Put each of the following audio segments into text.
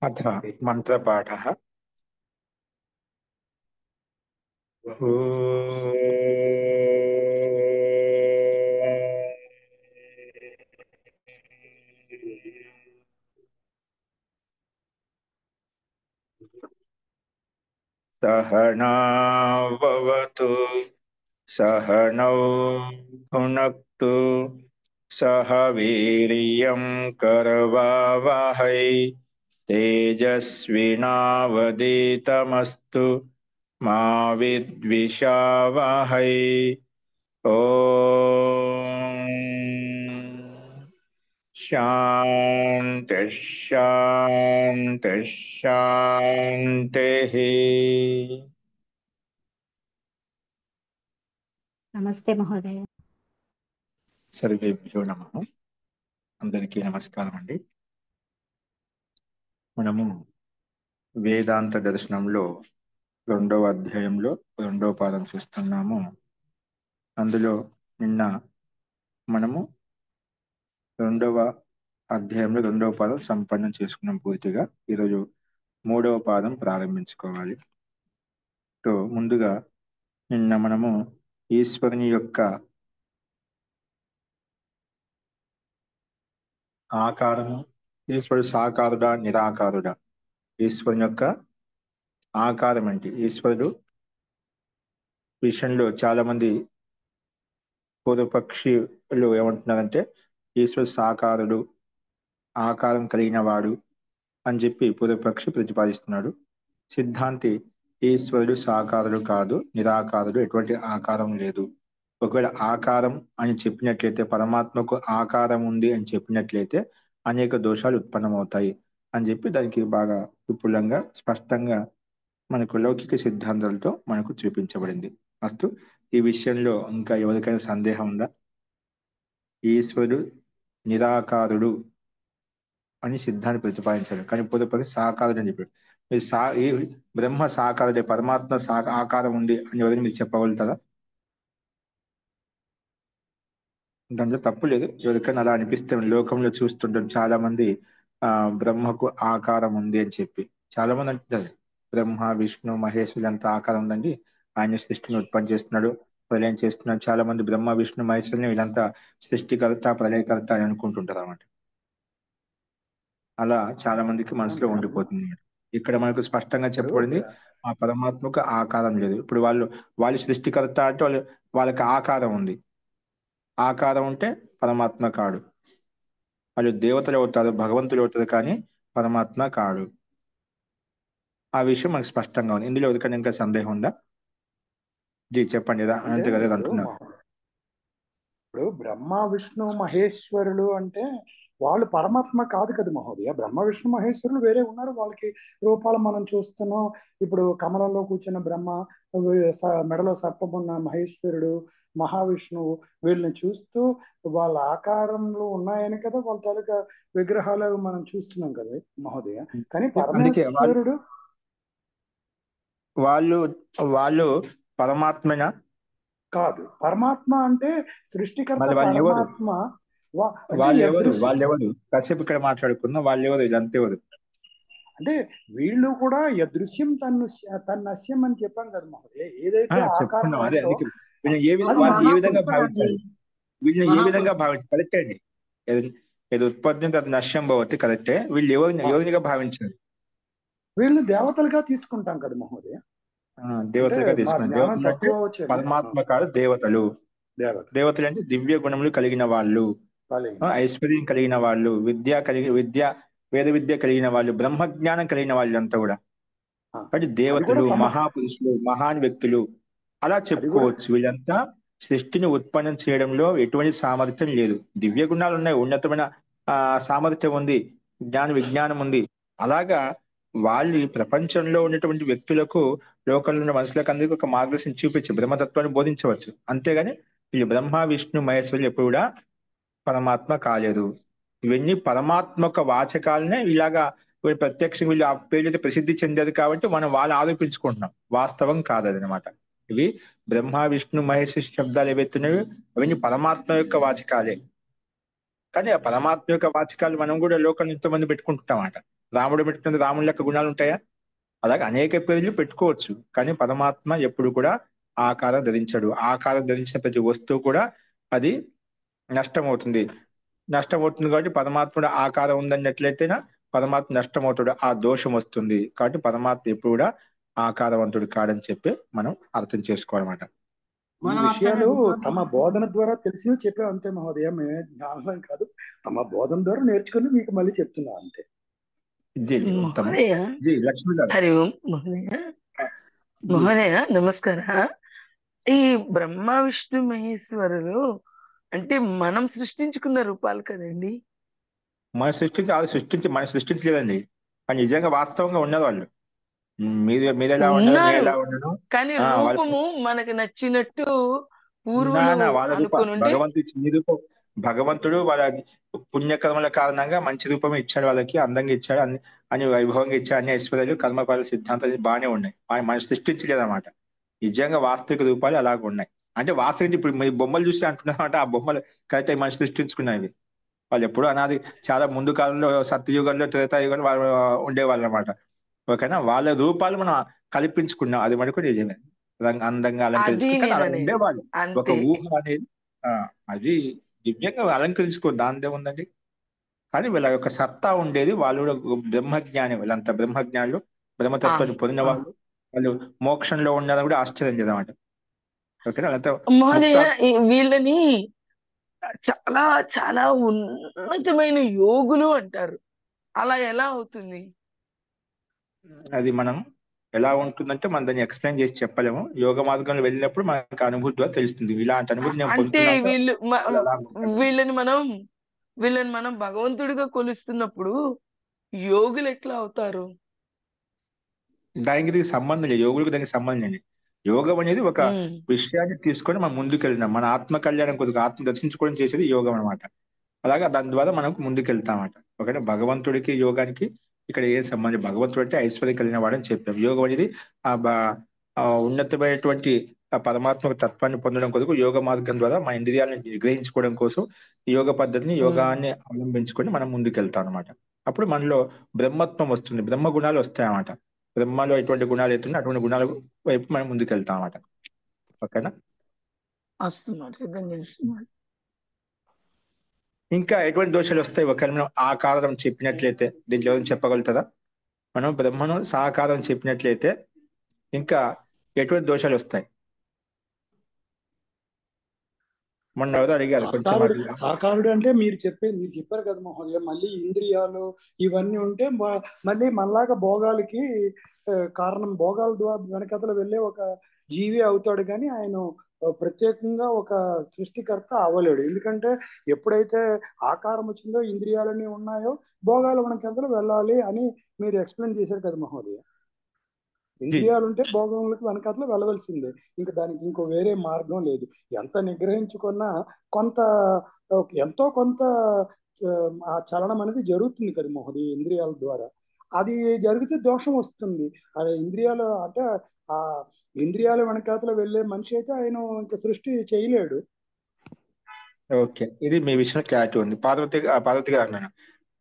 अथ मन्त्रपाठः। सहनाववतु सहनौ भुनक्तु सह वीर्यं करवावहै तेजस्विनावधीतमस्तु मा विद्विषावहै। ओम शांति शांति शांति। నమస్తే మహోదయ. సర్వేభ్యో నమః. అందరికీ నమస్కారం అండి. మనము వేదాంత దర్శనంలో 2వ అధ్యాయంలో 2వ పాదం చూస్తున్నాము. అందులో నిన్న మనము 2వ అధ్యాయంలో 2వ పాదం సంపన్నం చేసుకున్నాం పూర్తిగా. ఈరోజు 3వ పాదం ప్రారంభించుకోవాలి. సో ముందుగా నిన్న మనము ఈశ్వరుని యొక్క ఆకారము, ఈశ్వరుడు సాకారుడా నిరాకారుడా, ఈశ్వరుని యొక్క ఆకారం ఏంటి, ఈశ్వరుడు విషయంలో చాలా మంది పూర్వపక్షులు ఏమంటున్నారంటే ఈశ్వరుడు సాకారుడు, ఆకారం కలిగిన వాడు అని చెప్పి పూర్వపక్షి ప్రతిపాదిస్తున్నాడు. సిద్ధాంతి ఈశ్వరుడు సాకారుడు కాదు, నిరాకారుడు, ఎటువంటి ఆకారం లేదు. ఒకవేళ ఆకారం అని చెప్పినట్లయితే, పరమాత్మకు ఆకారం ఉంది అని చెప్పినట్లయితే అనేక దోషాలు ఉత్పన్నమవుతాయి అని చెప్పి దానికి బాగా విపులంగా స్పష్టంగా మనకు లౌకిక సిద్ధాంతాలతో మనకు చూపించబడింది. అస్తు, ఈ విషయంలో ఇంకా ఎవరికైనా సందేహం ఉందా? ఈశ్వరుడు నిరాకారుడు అని సిద్ధాన్ని ప్రతిపాదించాడు, కానీ పూర్వపక్షి సాకారుడు అని చెప్పాడు. మీరు ఈ బ్రహ్మ సాకారుడే, పరమాత్మ ఆకారం ఉంది అని ఎవరైనా మీరు చెప్పగలుగుతారా? దాంట్లో తప్పు లేదు. ఎవరికైనా అలా అనిపిస్తే, లోకంలో చూస్తుంటాం చాలా మంది బ్రహ్మకు ఆకారం ఉంది అని చెప్పి చాలా మంది అంటున్నారు. బ్రహ్మ విష్ణు మహేశ్వరులు అంత ఆకారం ఉందండి, ఆయన సృష్టిని ఉత్పత్తి చేస్తున్నాడు, ప్రళయం చేస్తున్నాడు. చాలా మంది బ్రహ్మ విష్ణు మహేశ్వరుని వీళ్ళంతా సృష్టికర్త ప్రళయకర్త అని అనుకుంటుంటారు అన్నమాట. అలా చాలా మందికి మనసులో ఉండిపోతుంది. ఇక్కడ మనకు స్పష్టంగా చెప్పబడింది ఆ పరమాత్మకు ఆకారం లేదు. ఇప్పుడు వాళ్ళు సృష్టికర్త అంటే వాళ్ళకి ఆకారం ఉంది. ఆకారం ఉంటే పరమాత్మ కాడు. వాళ్ళు దేవతలు అవుతారు, భగవంతులు అవుతారు, కానీ పరమాత్మ కాడు. ఆ విషయం మనకు స్పష్టంగా ఉంది. ఇందులో ఎవరికైనా ఇంకా సందేహం ఉందా? జీ చెప్పండి. అంతే కదా అంటున్నారు. ఇప్పుడు బ్రహ్మ విష్ణు మహేశ్వరులు అంటే వాళ్ళు పరమాత్మ కాదు కదా మహోదయ. బ్రహ్మ విష్ణు మహేశ్వరులు వేరే ఉన్నారు, వాళ్ళకి రూపాలు మనం చూస్తున్నాం. ఇప్పుడు కమలంలో కూర్చున్న బ్రహ్మ, మెడలో సర్పమున్న మహేశ్వరుడు, మహావిష్ణువు, వీళ్ళని చూస్తూ వాళ్ళ ఆకారంలో ఉన్నాయని కదా వాళ్ళ తాలూకా విగ్రహాలు మనం చూస్తున్నాం కదా మహోదయ. కానీ పరమేశ్వరుడు వాళ్ళు పరమాత్మనా కాదు. పరమాత్మ అంటే సృష్టికర్త పరమాత్మ. వాళ్ళెవరు కాసేపు ఇక్కడ మాట్లాడుకున్నా, వాళ్ళెవరు ఇదంతా ఎవరు అంటే వీళ్ళు కూడా యదృశ్యం తన్నస్యం అని చెప్పాం కదా మహోదయ. ఏదైతే ఆకారం ఏ విధంగా భావించాలి, వీళ్ళని ఏ విధంగా భావించాలి? కరెక్టే అండి. ఏది ఉత్పత్తి అది నశ్యం భవతి, కరెక్టే. వీళ్ళు ఎవరినిగా భావించాలి? వీళ్ళు దేవతలుగా తీసుకుంటాం కదా మహోదయ. దేవతలుగా తీసుకున్నారు. పరమాత్మ కాదు, దేవతలు. దేవతలు అంటే దివ్య గుణములు కలిగిన వాళ్ళు, ఐశ్వర్యం కలిగిన వాళ్ళు, వేద విద్య కలిగిన వాళ్ళు, బ్రహ్మజ్ఞానం కలిగిన వాళ్ళు అంతా కూడా. అంటే దేవతలు, మహాపురుషులు, మహాన్ వ్యక్తులు అలా చెప్పుకోవచ్చు. వీళ్ళంతా సృష్టిని ఉత్పన్నం చేయడంలో ఎటువంటి సామర్థ్యం లేదు. దివ్య గుణాలు ఉన్నాయి, ఉన్నతమైన సామర్థ్యం ఉంది, విజ్ఞానం ఉంది. అలాగా వాళ్ళు ఈ ప్రపంచంలో ఉన్నటువంటి వ్యక్తులకు, లోకంలో ఉన్న మనుషులకు అందరికీ ఒక మార్గదర్శనం చూపించి బ్రహ్మతత్వాన్ని బోధించవచ్చు. అంతేగాని వీళ్ళు బ్రహ్మ విష్ణు మహేశ్వరులు ఎప్పుడు కూడా పరమాత్మ కాలేదు. ఇవన్నీ పరమాత్మ యొక్క వాచకాలనే ఇలాగా వీళ్ళు ప్రత్యక్షంగా వీళ్ళు ఆ పేర్లతో ప్రసిద్ధి చెందారు కాబట్టి మనం వాళ్ళు ఆరోపించుకుంటున్నాం. వాస్తవం కాదు అనమాట. ఇవి బ్రహ్మ విష్ణు మహేశ్వర శబ్దాలు ఏవైతున్నాయో అవన్నీ పరమాత్మ యొక్క వాచకాలే. కానీ ఆ పరమాత్మ యొక్క వాచకాలు మనం కూడా లోకంలో ఎంతోమంది పెట్టుకుంటున్నామాట. రాముడు పెట్టుకున్న రాముడి యొక్క గుణాలు ఉంటాయా? అలాగే అనేక పేర్లు పెట్టుకోవచ్చు, కానీ పరమాత్మ ఎప్పుడు కూడా ఆకారం ధరించడు. ఆకారం ధరించిన ప్రతి వస్తువు కూడా అది నష్టమవుతుంది. నష్టమవుతుంది కాబట్టి పరమాత్ముడు ఆకారం ఉందన్నట్లయితేనా పరమాత్మ నష్టమవుతాడు, ఆ దోషం వస్తుంది. కాబట్టి పరమాత్మ ఎప్పుడు కూడా ఆకారవంతుడు కాడని చెప్పి మనం అర్థం చేసుకోవాలన్నమాట. ఈ విషయాలు తమ బోధన ద్వారా తెలిసినవి చెప్పాం అంతే మహోదయ. మేమే జ్ఞానం కాదు, తమ బోధన ద్వారా నేర్చుకుని మీకు మళ్ళీ చెప్తున్నాం అంతే. లక్ష్మి గారు, హరి ఓం మహోదయ నమస్కార. ఈ బ్రహ్మ విష్ణు మహేశ్వరులు అంటే మనం సృష్టించుకున్న రూపాలు కదండి. మనం సృష్టించలేదండి, కానీ నిజంగా వాస్తవంగా ఉన్నది వాళ్ళు. మీరు ఎలా ఉండదు, నేను ఎలా ఉండను, కానీ రూపము మనకు నచ్చినట్టు భగవంతుడు వాళ్ళ పుణ్యకర్మల కారణంగా మంచి రూపం ఇచ్చాడు, వాళ్ళకి అందంగా ఇచ్చాడు, అని వైభవంగా ఇచ్చాడు, అన్ని ఐశ్వర్యాలు కర్మఫల సిద్ధాంతాలు బాగానే ఉన్నాయి. మనం సృష్టించలేదన్నమాట. నిజంగా వాస్తవిక రూపాలు అలాగ ఉన్నాయి. అంటే వాస్తవిక ఇప్పుడు మీరు బొమ్మలు చూసి అంటున్నారంటే ఆ బొమ్మలు కరెక్ట్ మనం సృష్టించుకున్నవి. వాళ్ళు ఎప్పుడు అనాది చాలా ముందు కాలంలో సత్యయుగంలో త్రేతాయుగంలో వాళ్ళు ఉండేవాళ్ళు అనమాట. ఓకేనా, వాళ్ళ రూపాలు మనం కల్పించుకున్నాం, అది మనకు నిజమే. అందంగా అలంకరించుకుని అలా ఉండేవాళ్ళు. ఒక ఊహ అనేది అది దివ్యంగా అలంకరించుకో, దానిదే ఉందండి. కానీ వీళ్ళ యొక్క సత్తా ఉండేది, వాళ్ళు కూడా బ్రహ్మజ్ఞాని, వీళ్ళంతా బ్రహ్మజ్ఞానులు, బ్రహ్మతత్వాన్ని పొందిన వాళ్ళు. వాళ్ళు మోక్షంలో ఉండాలని కూడా ఆశ్చర్యం చేదన్నమాట. ఓకేనా, వీళ్ళని చాలా చాలా ఉన్నతమైన యోగులు అంటారు. అలా ఎలా అవుతుంది? అది మనం ఎలా ఉంటుందంటే మనం దాన్ని ఎక్స్ప్లెయిన్ చేసి చెప్పలేము. యోగ మార్గంలో వెళ్ళినప్పుడు మనకు అనుభూతి ద్వారా తెలుస్తుంది. ఇలాంటి అనుభూతి నేను పొందుతున్నాను. వీళ్ళని మనం భగవంతుడిగా కొలుస్తున్నప్పుడు యోగులు ఎట్లా అవుతారు? దానికి సంబంధం లేదు, యోగులకు దానికి సంబంధం లేదు. యోగం అనేది ఒక విషయాన్ని తీసుకొని మనం ముందుకెళ్ళినాం. మన ఆత్మ కళ్యాణం కొద్దిగా ఆత్మ దర్శించుకోవడం చేసేది యోగం అనమాట. అలాగే దాని ద్వారా మనం ముందుకెళ్తామన్నమాట. ఓకే, భగవంతుడికి యోగానికి ఇక్కడ ఏం సంబంధం? భగవంతుడు అంటే ఐశ్వర్యం కలిగిన వాడని చెప్పాం. యోగం అనేది ఉన్నతమైనటువంటి పరమాత్మ తత్వాన్ని పొందడం కొరకు యోగ మార్గం ద్వారా మన ఇంద్రియాలను గ్రహించుకోవడం కోసం యోగ పద్ధతిని, యోగాన్ని అవలంబించుకొని మనం ముందుకెళ్తాం అనమాట. అప్పుడు మనలో బ్రహ్మత్వం వస్తుంది, బ్రహ్మ గుణాలు వస్తాయి అన్నమాట. బ్రహ్మలో ఎటువంటి గుణాలు అవుతున్నాయి అటువంటి గుణాల వైపు మనం ముందుకెళ్తాం అన్నమాట. ఓకేనా, ఇంకా ఎటువంటి దోషాలు వస్తాయి? ఒకవేళ మనం ఆకారం చెప్పినట్లయితే దీంట్లో ఎవరైనా చెప్పగలుగుతుందా? మనం బ్రహ్మను సాకారం చెప్పినట్లయితే ఇంకా ఎటువంటి దోషాలు వస్తాయి? మొన్న ఎవరో అడిగారు కొంచెం. సాకారుడు అంటే మీరు చెప్పారు కదా మహోదయ, మళ్ళీ ఇంద్రియాలు ఇవన్నీ ఉంటే మళ్ళీ మనలాగా భోగాలకి కారణం, భోగాల ద్వారా వెనకతలు వెళ్ళే ఒక జీవి అవుతాడు, కానీ ఆయన ప్రత్యేకంగా ఒక సృష్టికర్త అవ్వలేడు. ఎందుకంటే ఎప్పుడైతే ఆకారం వచ్చిందో, ఇంద్రియాలన్నీ ఉన్నాయో, భోగాలు వెనకతలు వెళ్ళాలి అని మీరు ఎక్స్ప్లెయిన్ చేశారు కదా మహోదయ. ఇంద్రియాలు ఉంటే భోగములకు వెనకాతలో వెళ్ళవలసిందే, ఇంకా దానికి ఇంకో వేరే మార్గం లేదు. ఎంత నిగ్రహించుకున్నా ఎంతో కొంత ఆ చలనం అనేది జరుగుతుంది కదా మహోదయ ఇంద్రియాల ద్వారా. అది జరిగితే దోషం వస్తుంది. అది ఇంద్రియాలు అంటే ఆ ఇంద్రియాల వెనకాతలో వెళ్ళే మనిషి అయితే ఆయన ఇంకా సృష్టి చేయలేడు. ఓకే, ఇది మీ విషయంలో క్లారిటీ ఉంది. పార్వతి గారు అన్నాను,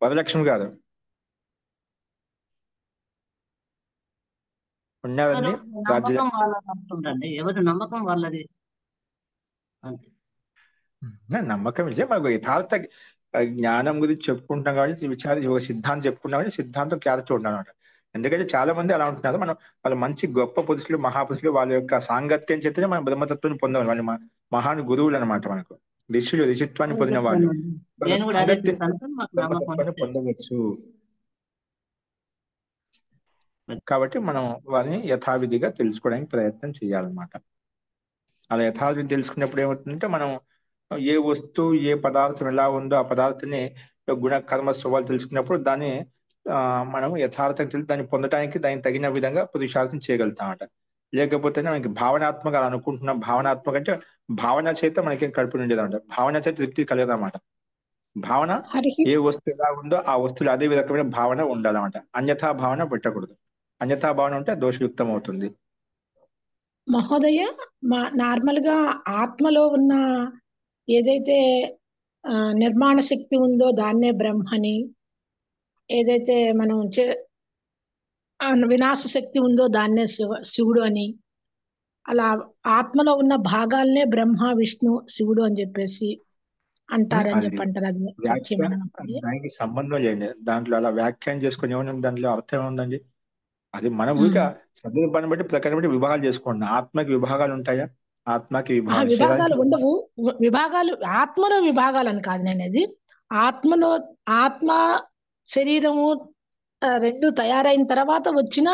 వరలక్ష్మి గారు ఉన్నారండి. ఎవరు నమ్మకం వాళ్ళది. నమ్మకం ఇదే మనకు యథార్థ జ్ఞానం గురించి చెప్పుకుంటాం కాబట్టి విచార సిద్ధాంతం చెప్పుకున్నాం కాబట్టి సిద్ధాంతం క్లారిటీ ఉండాలన్నమాట. ఎందుకంటే చాలా మంది అలా ఉంటున్నారు. మనం వాళ్ళు మంచి గొప్ప పురుషులు, మహాపురుషులు, వాళ్ళ యొక్క సాంగత్యం చేస్తేనే మనం బ్రహ్మతత్వాన్ని పొందాలి. వాళ్ళు మహాను గురువులు అనమాట, మనకు ఋషులు, ఋషిత్వాన్ని పొందిన వాళ్ళు బ్రహ్మతత్వాన్ని పొందవచ్చు. కాబట్టి మనం వారిని యథావిధిగా తెలుసుకోవడానికి ప్రయత్నం చేయాలన్నమాట. అలా యథావిధి తెలుసుకున్నప్పుడు ఏమవుతుందంటే మనం ఏ వస్తువు, ఏ పదార్థం ఎలా ఉందో ఆ పదార్థాన్ని గుణ కర్మ స్వభావాలు తెలుసుకున్నప్పుడు దాన్ని మనం యథార్థం తెలిసి దాన్ని పొందడానికి దానికి తగిన విధంగా పురుషార్థం చేయగలుగుతామట. లేకపోతే మనకి భావనాత్మక అనుకుంటున్నాం, భావనాత్మక అంటే భావన చేత మనకి కడుపు నిండేదన్నమాట. భావన చేత తృప్తి కలగదన్నమాట. భావన ఏ వస్తువు ఎలా ఉందో ఆ వస్తువులు అదే విధమైన భావన ఉండాలన్నమాట. అన్యథా భావన పెట్టకూడదు. అన్యథా భావన ఉంటే దోషయుక్తం అవుతుంది. మహోదయ, నార్మల్ గా ఆత్మలో ఉన్న ఏదైతే నిర్మాణ శక్తి ఉందో దాన్నే బ్రహ్మని, ఏదైతే మనం వినాశ శక్తి ఉందో దాన్నే శివుడు అని, అలా ఆత్మలో ఉన్న భాగాలనే బ్రహ్మ విష్ణు శివుడు అని చెప్పేసి అంటారని అది అంటారు. అది వ్యాఖ్య సత్యమేనా? దానికి సంబంధం లేదు. దాంట్లో అలా వ్యాఖ్యానం చేసుకుని ఏమన్నా దాంట్లో అర్థం ఏముందండి? అది మన ఊరిక సందర్భాన్ని బట్టి ప్రకారం బట్టి విభాగాలు చేసుకోండి. ఆత్మకి విభాగాలు ఉంటాయా? ఆత్మకి విభాగాలు, విభాగాలు శరీరానికి ఉండవు. విభాగాలు ఆత్మలో విభాగాలు అని కాదు నేను అనేది. ఆత్మలో ఆత్మ శరీరము రెండు తయారైన తర్వాత వచ్చిన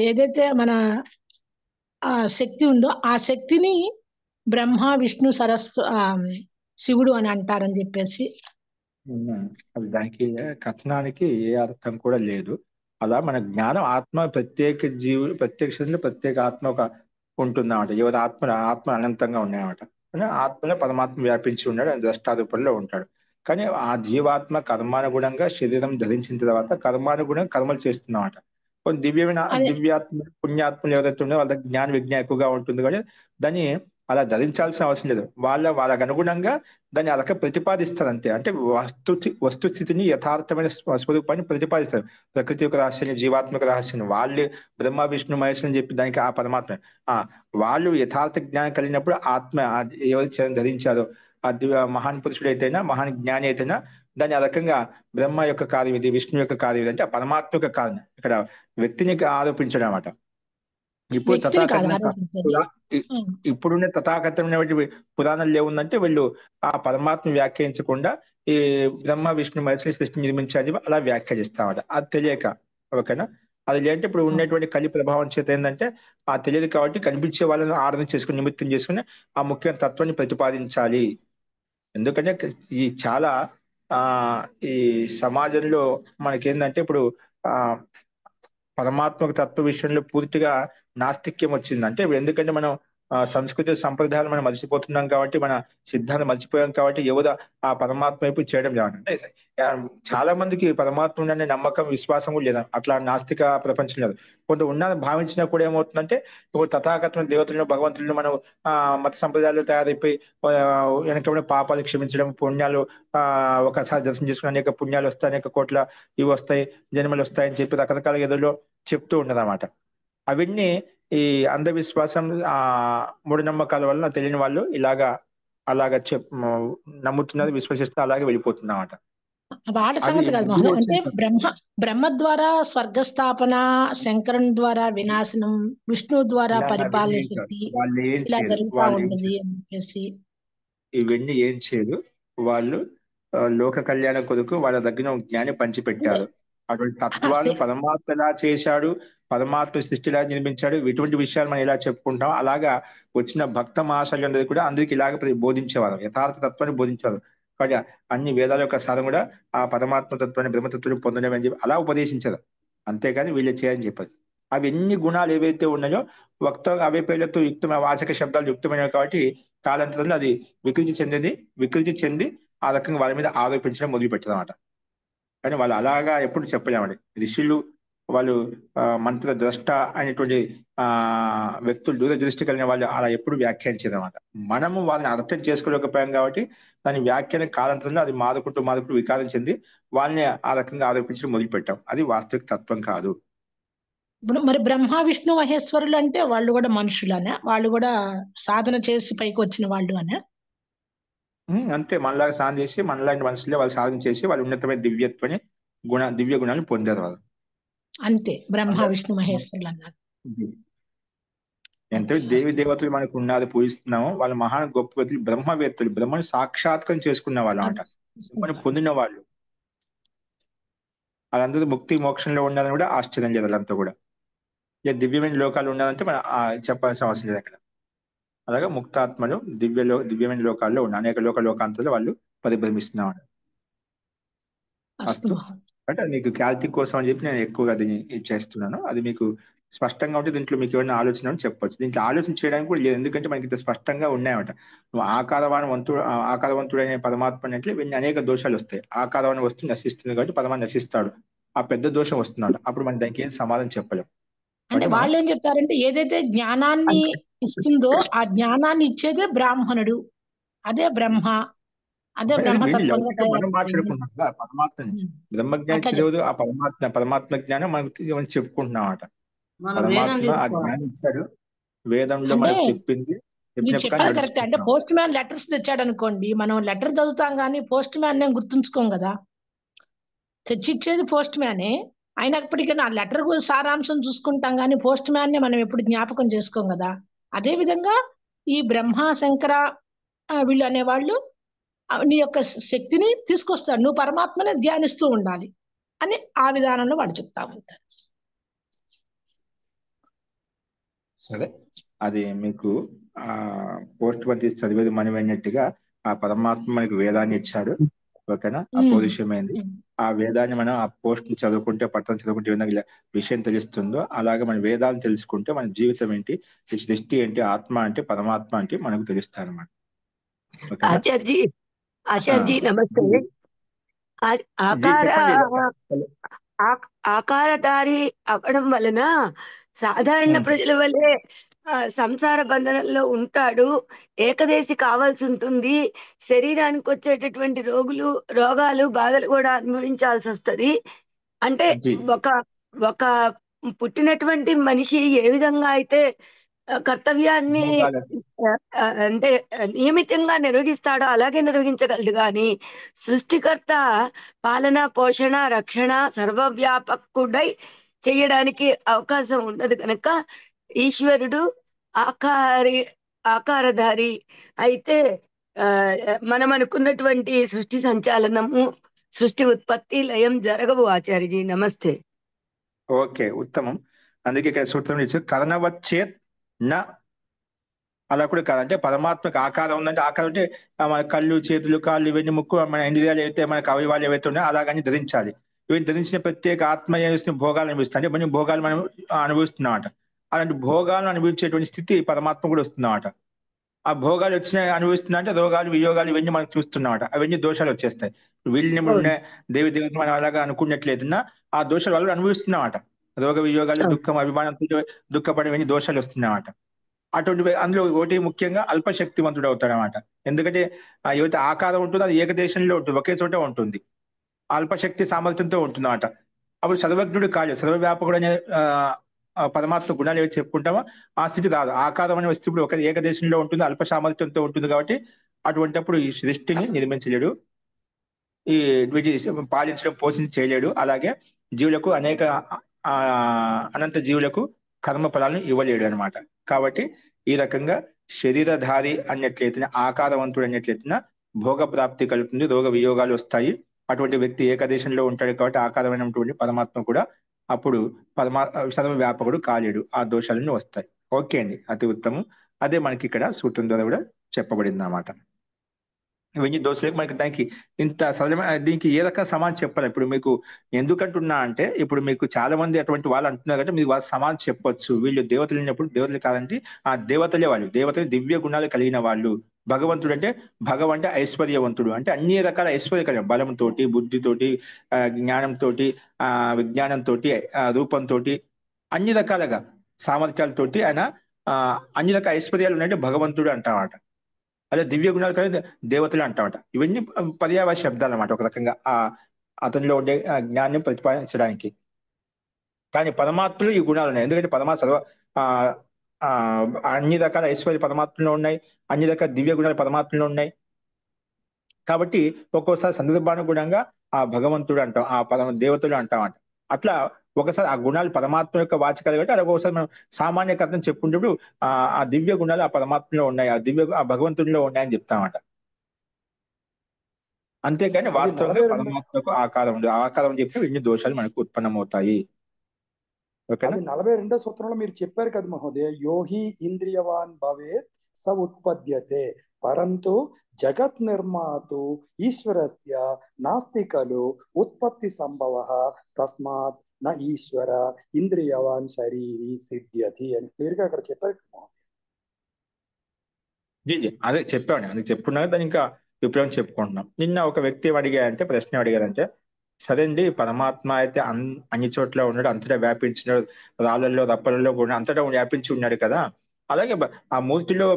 ఏదైతే మన శక్తి ఉందో ఆ శక్తిని బ్రహ్మ విష్ణు శివుడు అని అంటారని చెప్పేసి. అది దానికి కథనానికి ఏ అర్థం కూడా లేదు. అలా మన జ్ఞానం ఆత్మ ప్రత్యేక జీవులు ప్రత్యేక శరీరంలో ప్రత్యేక ఆత్మ ఒక ఉంటుందన్నమాట. ఎవరి ఆత్మ అనంతంగా ఉన్నాయన్నమాట. కానీ ఆత్మలో పరమాత్మ వ్యాపించి ఉన్నాడు, ఆయన ద్రష్టారూపంలో ఉంటాడు. కానీ ఆ జీవాత్మ కర్మానుగుణంగా శరీరం ధరించిన తర్వాత కర్మానుగుణంగా కర్మలు చేస్తున్నమాట. కొన్ని దివ్యాత్మ పుణ్యాత్మలు ఎవరైతే ఉన్నారో వాళ్ళ జ్ఞాన విజ్ఞానం ఎక్కువగా ఉంటుంది. కానీ దాన్ని అలా ధరించాల్సిన అవసరం లేదు. వాళ్ళకు అనుగుణంగా దాన్ని అలా ప్రతిపాదిస్తారు అంతే. అంటే వస్తుస్థితిని యథార్థమైన స్వరూపాన్ని ప్రతిపాదిస్తారు. ప్రకృతి యొక్క రహస్యాన్ని, జీవాత్మక రహస్యాన్ని వాళ్ళు బ్రహ్మ విష్ణు మహేష్ అని చెప్పి దానికి ఆ పరమాత్మ వాళ్ళు యథార్థ జ్ఞానం కలిగినప్పుడు ఆత్మ ఎవరు ధరించారో మహాన్ పురుషుడు అయితేనా మహాన్ జ్ఞాని అయితేనా దాన్ని ఆ రకంగా బ్రహ్మ యొక్క కార్యం ఇది, విష్ణు యొక్క కార్యం ఇది అంటే ఆ పరమాత్మ యొక్క కార్యం. ఇక్కడ వ్యక్తిని ఆరోపించడం అన్నమాట. ఇప్పుడు ఇప్పుడున్న తథాకథమైన పురాణాలు ఏముందంటే వీళ్ళు ఆ పరమాత్మ వ్యాఖ్యానించకుండా ఈ బ్రహ్మ విష్ణు మహేశ్వరి సృష్టి నిర్మించాలి అలా వ్యాఖ్యానిస్తామట. అది తెలియక. ఓకేనా? అది లేదంటే ఇప్పుడు ఉన్నటువంటి కలి ప్రభావం చేత ఏంటంటే ఆ తెలియదు కాబట్టి కనిపించే వాళ్ళని ఆరాధన చేసుకుని నిమిత్తం చేసుకుని ఆ ముఖ్యమైన తత్వాన్ని ప్రతిపాదించాలి. ఎందుకంటే ఈ చాలా ఈ సమాజంలో మనకేందంటే ఇప్పుడు పరమాత్మక తత్వ విషయంలో పూర్తిగా నాస్తిక్యం వచ్చింది. అంటే ఎందుకంటే మనం సంస్కృతి సంప్రదాయాలు మనం మర్చిపోతున్నాం కాబట్టి, మన సిద్ధాన్ని మర్చిపోయాం కాబట్టి ఎవరు ఆ పరమాత్మ వైపు చేయడం అంటే చాలా మందికి పరమాత్మ అనే నమ్మకం విశ్వాసం కూడా లేదా. అట్లా నాస్తిక ప్రపంచం లేదు. కొంత ఉన్నది భావించినా కూడా ఏమవుతుందంటే ఇప్పుడు తథాగతులను దేవతలను భగవంతులను మనం మత సంప్రదాయాలు తయారైపోయి వెనకబడిన పాపాలు క్షమించడం, పుణ్యాలు ఒకసారి దర్శనం చేసుకుని అనేక పుణ్యాలు వస్తాయి, అనేక కోట్ల ఇవి వస్తాయి, జన్మలు వస్తాయని చెప్పి రకరకాల ఎదురులో చెప్తూ ఉన్నదన్నమాట. అవన్నీ ఈ అంధవిశ్వాసం మూఢనమ్మకాల వల్ల తెలియని వాళ్ళు అలాగా నమ్ముతున్నది, విశ్వసిస్తూ అలాగే వెళ్ళిపోతున్నమాట. వాటి సంగతి కాదు మహోదయ. అంటే బ్రహ్మ ద్వారా స్వర్గస్థాపన, శంకరుని ద్వారా వినాశనం, విష్ణు ద్వారా పరిపాలన శక్తి ఇలా జరుగుతూ ఉంటుంది అని చెప్పేసి ఇవన్నీ ఏం చేయదు. వాళ్ళు లోక కళ్యాణం కొరకు వాళ్ళ దగ్గర జ్ఞాని పంచిపెట్టారు. అటువంటి తత్వాలు పరమాత్మ ఎలా చేశాడు, పరమాత్మ సృష్టిలా నిర్మించాడు, ఇటువంటి విషయాలు మనం ఎలా చెప్పుకుంటాం. అలాగా వచ్చిన భక్త మహాశయులందరూ కూడా అందరికి ఇలాగ బోధించేవారు, యథార్థ తత్వాన్ని బోధించేవారు. కాబట్టి అన్ని వేదాల యొక్క సాధన కూడా ఆ పరమాత్మ తత్వాన్ని బ్రహ్మతత్వాన్ని పొందడం అని చెప్పి అలా ఉపదేశించారు. అంతేగాని వీళ్ళు చేయని చెప్పారు. అవి ఎన్ని గుణాలు ఏవైతే ఉన్నాయో వక్త అవే పేర్లతో యుక్తమైన వాచక శబ్దాలు యుక్తమైనవి కాబట్టి కాలాంతరంలో అది వికృతి చెంది ఆ రకంగా వాళ్ళ మీద ఆరోపించడం మొదలుపెట్టారు అన్నమాట. కానీ వాళ్ళు అలాగా ఎప్పుడు చెప్పలేమండి. ఋషులు వాళ్ళు మంత్ర ద్రష్ట అనేటువంటి వ్యక్తులు దూరదృష్టి కలిగిన వాళ్ళు అలా ఎప్పుడు వ్యాఖ్యానించేది అనమాట. మనము వాళ్ళని అర్థం చేసుకోలేకపోయాం కాబట్టి దాని వ్యాఖ్యాన కాలంలో అది మాదుకుంటూ వికారం చెంది వాళ్ళని ఆ రకంగా ఆరోపించడం మొదలుపెట్టాం. అది వాస్తవిక తత్వం కాదు. ఇప్పుడు మరి బ్రహ్మ విష్ణు మహేశ్వరులు అంటే వాళ్ళు కూడా మనుషులనే, వాళ్ళు కూడా సాధన చేసి పైకి వచ్చిన వాళ్ళు అనే అంతే. మనలాగా సాధన చేసి మనలాంటి మనుషులే వాళ్ళు సాధన చేసి వాళ్ళు ఉన్నతమైన దివ్య గుణాలు పొందారు వాళ్ళు. అంతే బ్రహ్మ విష్ణు మహేశ్వరులు అన్నారు. ఎంత దేవి దేవతలు మనకు ఉన్నారు, పూజిస్తున్నామో వాళ్ళ మహాన్ గొప్ప వ్యక్తులు బ్రహ్మవేత్తలు, బ్రహ్మను సాక్షాత్కారం చేసుకున్న వాళ్ళు అన్నమాట. బ్రహ్మను పొందిన వాళ్ళు. వాళ్ళందరూ ముక్తి మోక్షంలో ఉండాలని కూడా ఆశ్చర్యం లేదు. వాళ్ళంతా కూడా దివ్యమైన లోకాలు ఉండాలంటే మనం చెప్పాల్సిన అవసరం లేదు అక్కడ. అలాగా ముక్తాత్మలు దివ్యమైన లోకాల్లో ఉన్న అనేక లోకాంతలో వాళ్ళు పరిభ్రమిస్తున్నారు. అంటే నీకు క్లారిటీ కోసం అని చెప్పి నేను ఎక్కువగా దీన్ని చేస్తున్నాను. అది మీకు స్పష్టంగా ఉంటే దీంట్లో మీకు ఏమైనా ఆలోచన అని చెప్పొచ్చు. దీంట్లో ఆలోచన చేయడానికి కూడా లేదు, ఎందుకంటే మనకి ఇంత స్పష్టంగా ఉన్నాయన్నమాట. నువ్వు ఆకారవంతుడైన పరమాత్మ అంటే ఇవన్నీ అనేక దోషాలు వస్తాయి. ఆకారవాణి వస్తువు నశిస్తుంది కాబట్టి పరమాత్మ నశిస్తాడు. ఆ పెద్ద దోషం వస్తున్నాడు, అప్పుడు మనం దానికి ఏం సమాధానం చెప్పలేం. అంటే వాళ్ళు ఏం చెప్తారంటే ఏదైతే జ్ఞానాన్ని ఇస్తుందో ఆ జ్ఞానాన్ని ఇచ్చేదే బ్రాహ్మణుడు, అదే బ్రహ్మ. అదే బ్రహ్మతత్వంగా లౌకిక మనం మాట్లాడుకుంటున్నాం కదా పరమాత్మని. బ్రహ్మజ్ఞాని చదివదు ఆ పరమాత్మ జ్ఞానం మనం చెప్పుకుంటున్నాం అట. పరమాత్మ ఆ జ్ఞానం ఇచ్చాడు, వేదంలో అంటే మనకు చెప్పింది. మీరు చెప్పాలి కరెక్ట్. అంటే పోస్ట్ మ్యాన్ లెటర్స్ తెచ్చాడు అనుకోండి, మనం లెటర్ చదువుతాం కానీ పోస్ట్ మ్యాన్ నేను గుర్తుంచుకోం కదా. తెచ్చిచ్చేది పోస్ట్ మ్యానే, అయినప్పటికీ నా లెటర్ సారాంశం చూసుకుంటాం కానీ పోస్ట్ మ్యాన్ మనం ఎప్పుడు జ్ఞాపకం చేసుకోం కదా. అదే విధంగా ఈ బ్రహ్మ శంకర వీళ్ళు అనేవాళ్ళు నీ యొక్క శక్తిని తీసుకొస్తాడు, నువ్వు పరమాత్మనే ధ్యానిస్తూ ఉండాలి అని ఆ విధానంలో వాళ్ళు చెప్తా ఉంటారు. సరే, అది మీకు పోస్ట్ పట్టి చదివేది మనం అన్నట్టుగా ఆ పరమాత్మ మనకి వేదాన్ని ఇచ్చాడు. ఓకేనా, అపోజిషమైంది. ఆ వేదాన్ని మనం ఆ పోస్ట్ చదువుకుంటే పట్టణం చదువుకుంటే ఏదైనా విషయం తెలుస్తుందో అలాగే మన వేదాన్ని తెలుసుకుంటే మన జీవితం ఏంటి, సృష్టి ఏంటి, ఆత్మ అంటే పరమాత్మ అంటే మనకు తెలుస్తాయి అన్నమాట. ఆచార్యజీ నమస్తే. ఆకారధారి అవ్వడం వలన సాధారణ ప్రజల వల్లే సంసార బంధనంలో ఉంటాడు, ఏకదేశి కావాల్సి ఉంటుంది, శరీరానికి వచ్చేటటువంటి రోగాలు బాధలు కూడా అనుభవించాల్సి వస్తది. అంటే ఒక పుట్టినటువంటి మనిషి ఏ విధంగా అయితే కర్తవ్యాన్ని అంటే నియమితంగా నిర్వహిస్తాడో అలాగే నిర్వహించగలడు గాని సృష్టికర్త పాలన పోషణ రక్షణ సర్వవ్యాపకుడై చేయడానికి అవకాశం ఉండదు కనుక ఈశ్వరుడు ఆకారధారి అయితే మనం అనుకున్నటువంటి సృష్టి సంచాలనము సృష్టి ఉత్పత్తి లయం జరగవు. ఆచార్యజీ నమస్తే. ఓకే, ఉత్తమం. అందుకే ఇక్కడ సూత్రం ఇచ్చారు కరణవచ్చేత్ నా, అలా కూడా కాదంటే పరమాత్మకు ఆకారం ఉందంటే ఆకారం అంటే మన కళ్ళు చేతులు కాళ్ళు ఇవన్నీ ముక్కు మన ఇంద్రియాలు అయితే మనకు అవయవాలు ఏవైతే ఉన్నాయో అలాగని ధరించాలి. ఇవన్నీ ధరించిన ప్రత్యేక ఆత్మ చేసిన భోగాలు అనిపిస్తాయి, అంటే మనం భోగాలు మనం అనుభవిస్తున్నాం అట. అలాంటి భోగాలను అనుభవించేటువంటి స్థితి పరమాత్మ కూడా వస్తున్నామట. ఆ భోగాలు వచ్చిన అనుభవిస్తున్నా అంటే రోగాలు వియోగాలు ఇవన్నీ మనకు చూస్తున్నామట, అవన్నీ దోషాలు వచ్చేస్తాయి. వీళ్ళని ఉన్న దేవి దేవత మనం అలాగా అనుకున్నట్లేదన్నా ఆ దోషాలు వాళ్ళు అనుభవిస్తున్నామట. రోగ వియోగాలు దుఃఖం అభిమానంతో దుఃఖపడి ఇవన్నీ దోషాలు వస్తున్నామట. అటువంటి అందులో ఒకటి ముఖ్యంగా అల్పశక్తివంతుడు అవుతాడు అనమాట. ఎందుకంటే ఏవైతే ఆకారం ఉంటుందో అది ఏకదేశంలో ఉంటుంది, ఒకే చోట ఉంటుంది, అల్పశక్తి సామర్థ్యంతో ఉంటుంది అన్నమాట. అప్పుడు సర్వజ్ఞుడు కాదు, సర్వవ్యాపకుడు అనే పరమాత్మ గుణాలు ఏవైతే చెప్పుకుంటామో ఆ స్థితి రాదు. ఆకారం అనే వస్తే ఇప్పుడు ఒక ఏకదేశంలో ఉంటుంది, అల్ప సామర్థ్యంతో ఉంటుంది కాబట్టి అటువంటిప్పుడు ఈ సృష్టిని నిర్మించలేడు, ఈ వీటి పాలించడం పోషించి చేయలేడు. అలాగే జీవులకు అనేక అనంత జీవులకు కర్మ ఫలాలను ఇవ్వలేడు అనమాట. కాబట్టి ఈ రకంగా శరీరధారి అన్నట్లయితే ఆకారవంతుడు అన్నట్లయితే భోగ ప్రాప్తి కలుగుతుంది, రోగ వియోగాలు వస్తాయి. అటువంటి వ్యక్తి ఏకదేశంలో ఉంటాడు కాబట్టి ఆకారమైనటువంటి పరమాత్మ కూడా అప్పుడు సర్వవ్యాపకుడు కాలేడు, ఆ దోషాలన్నీ వస్తాయి. ఓకే అండి, అతి ఉత్తమం. అదే మనకి ఇక్కడ సూత్రం ద్వారా కూడా చెప్పబడింది అన్నమాట. ఇవన్నీ దోషాలకు మనకి దానికి ఇంత సహజమైన దీనికి ఏ రకం సమానం చెప్పాలి. ఇప్పుడు మీకు ఎందుకంటున్నా అంటే ఇప్పుడు మీకు చాలా మంది అటువంటి వాళ్ళు అంటున్నారు కాబట్టి మీకు వాళ్ళు సమానం చెప్పొచ్చు. వీళ్ళు దేవతలు అయినప్పుడు దేవతలు కాదంటే ఆ దేవతలే వాళ్ళు, దేవతలు దివ్య గుణాలు కలిగిన వాళ్ళు. భగవంతుడు అంటే అంటే ఐశ్వర్యవంతుడు, అంటే అన్ని రకాల ఐశ్వర్య కలిగిన బలంతో బుద్ధితోటి జ్ఞానంతో విజ్ఞానంతో రూపంతో అన్ని రకాలుగా సామర్థ్యాలతోటి ఆయన అన్ని రకాల ఐశ్వర్యాలు ఉన్నాయంటే భగవంతుడు అంటామాట. అదే దివ్య గుణాలు కలిగి దేవతలు అంటామట. ఇవన్నీ పర్యాయ శబ్దాలు అన్నమాట, ఒక రకంగా అతనిలో ఉండే జ్ఞానాన్ని ప్రతిపాదించడానికి. కానీ పరమాత్మలు ఈ గుణాలు ఉన్నాయి. ఎందుకంటే పరమాత్మ అన్ని రకాల ఐశ్వర్య పరమాత్మలో ఉన్నాయి, అన్ని రకాల దివ్య గుణాలు పరమాత్మలో ఉన్నాయి. కాబట్టి ఒక్కోసారి సందర్భానుగుణంగా ఆ భగవంతుడు అంటాం, ఆ దేవతలు అంటామంట. అట్లా ఒకసారి ఆ గుణాలు పరమాత్మ యొక్క వాచకాలు కాబట్టి అది ఒకసారి మనం సామాన్య కథను చెప్పుకుంటప్పుడు ఆ దివ్య గుణాలు ఆ పరమాత్మలో ఉన్నాయి, ఆ భగవంతుడిలో ఉన్నాయని చెప్తామట. అంతేకాని వాస్తవంగా పరమాత్మకు ఆకారం ఉంది, ఆకారం చెప్తే ఎన్ని దోషాలు మనకు ఉత్పన్నమవుతాయి. అది 42వ సూత్రంలో మీరు చెప్పారు కదా మహోదయ, యోహి ఇంద్రియవాన్ భవే స ఉత్పద్యతే పరంతు జగత్ నిర్మాతు ఈశ్వరస్య నాస్తి ఖలు ఉత్పత్తి సంభవ తస్మాత్ నా ఈశ్వర ఇంద్రియవాన్ శరీరి సిద్ధ్యతి అని క్లియర్ గా అక్కడ చెప్పారు కదా. అదే చెప్పాను, అది చెప్పుకున్నా దాన్ని ఇంకా విప్లవం చెప్పుకుంటున్నాం. నిన్న ఒక వ్యక్తి అడిగాడంటే ప్రశ్న అడిగారంటే, సరే అండి పరమాత్మ అయితే అన్ని చోట్ల ఉన్నాడు, అంతటా వ్యాపించినాడు, రాళ్ళల్లో రప్పలలో కూడా అంతటా వ్యాపించి ఉన్నాడు కదా, అలాగే ఆ మూర్తిలో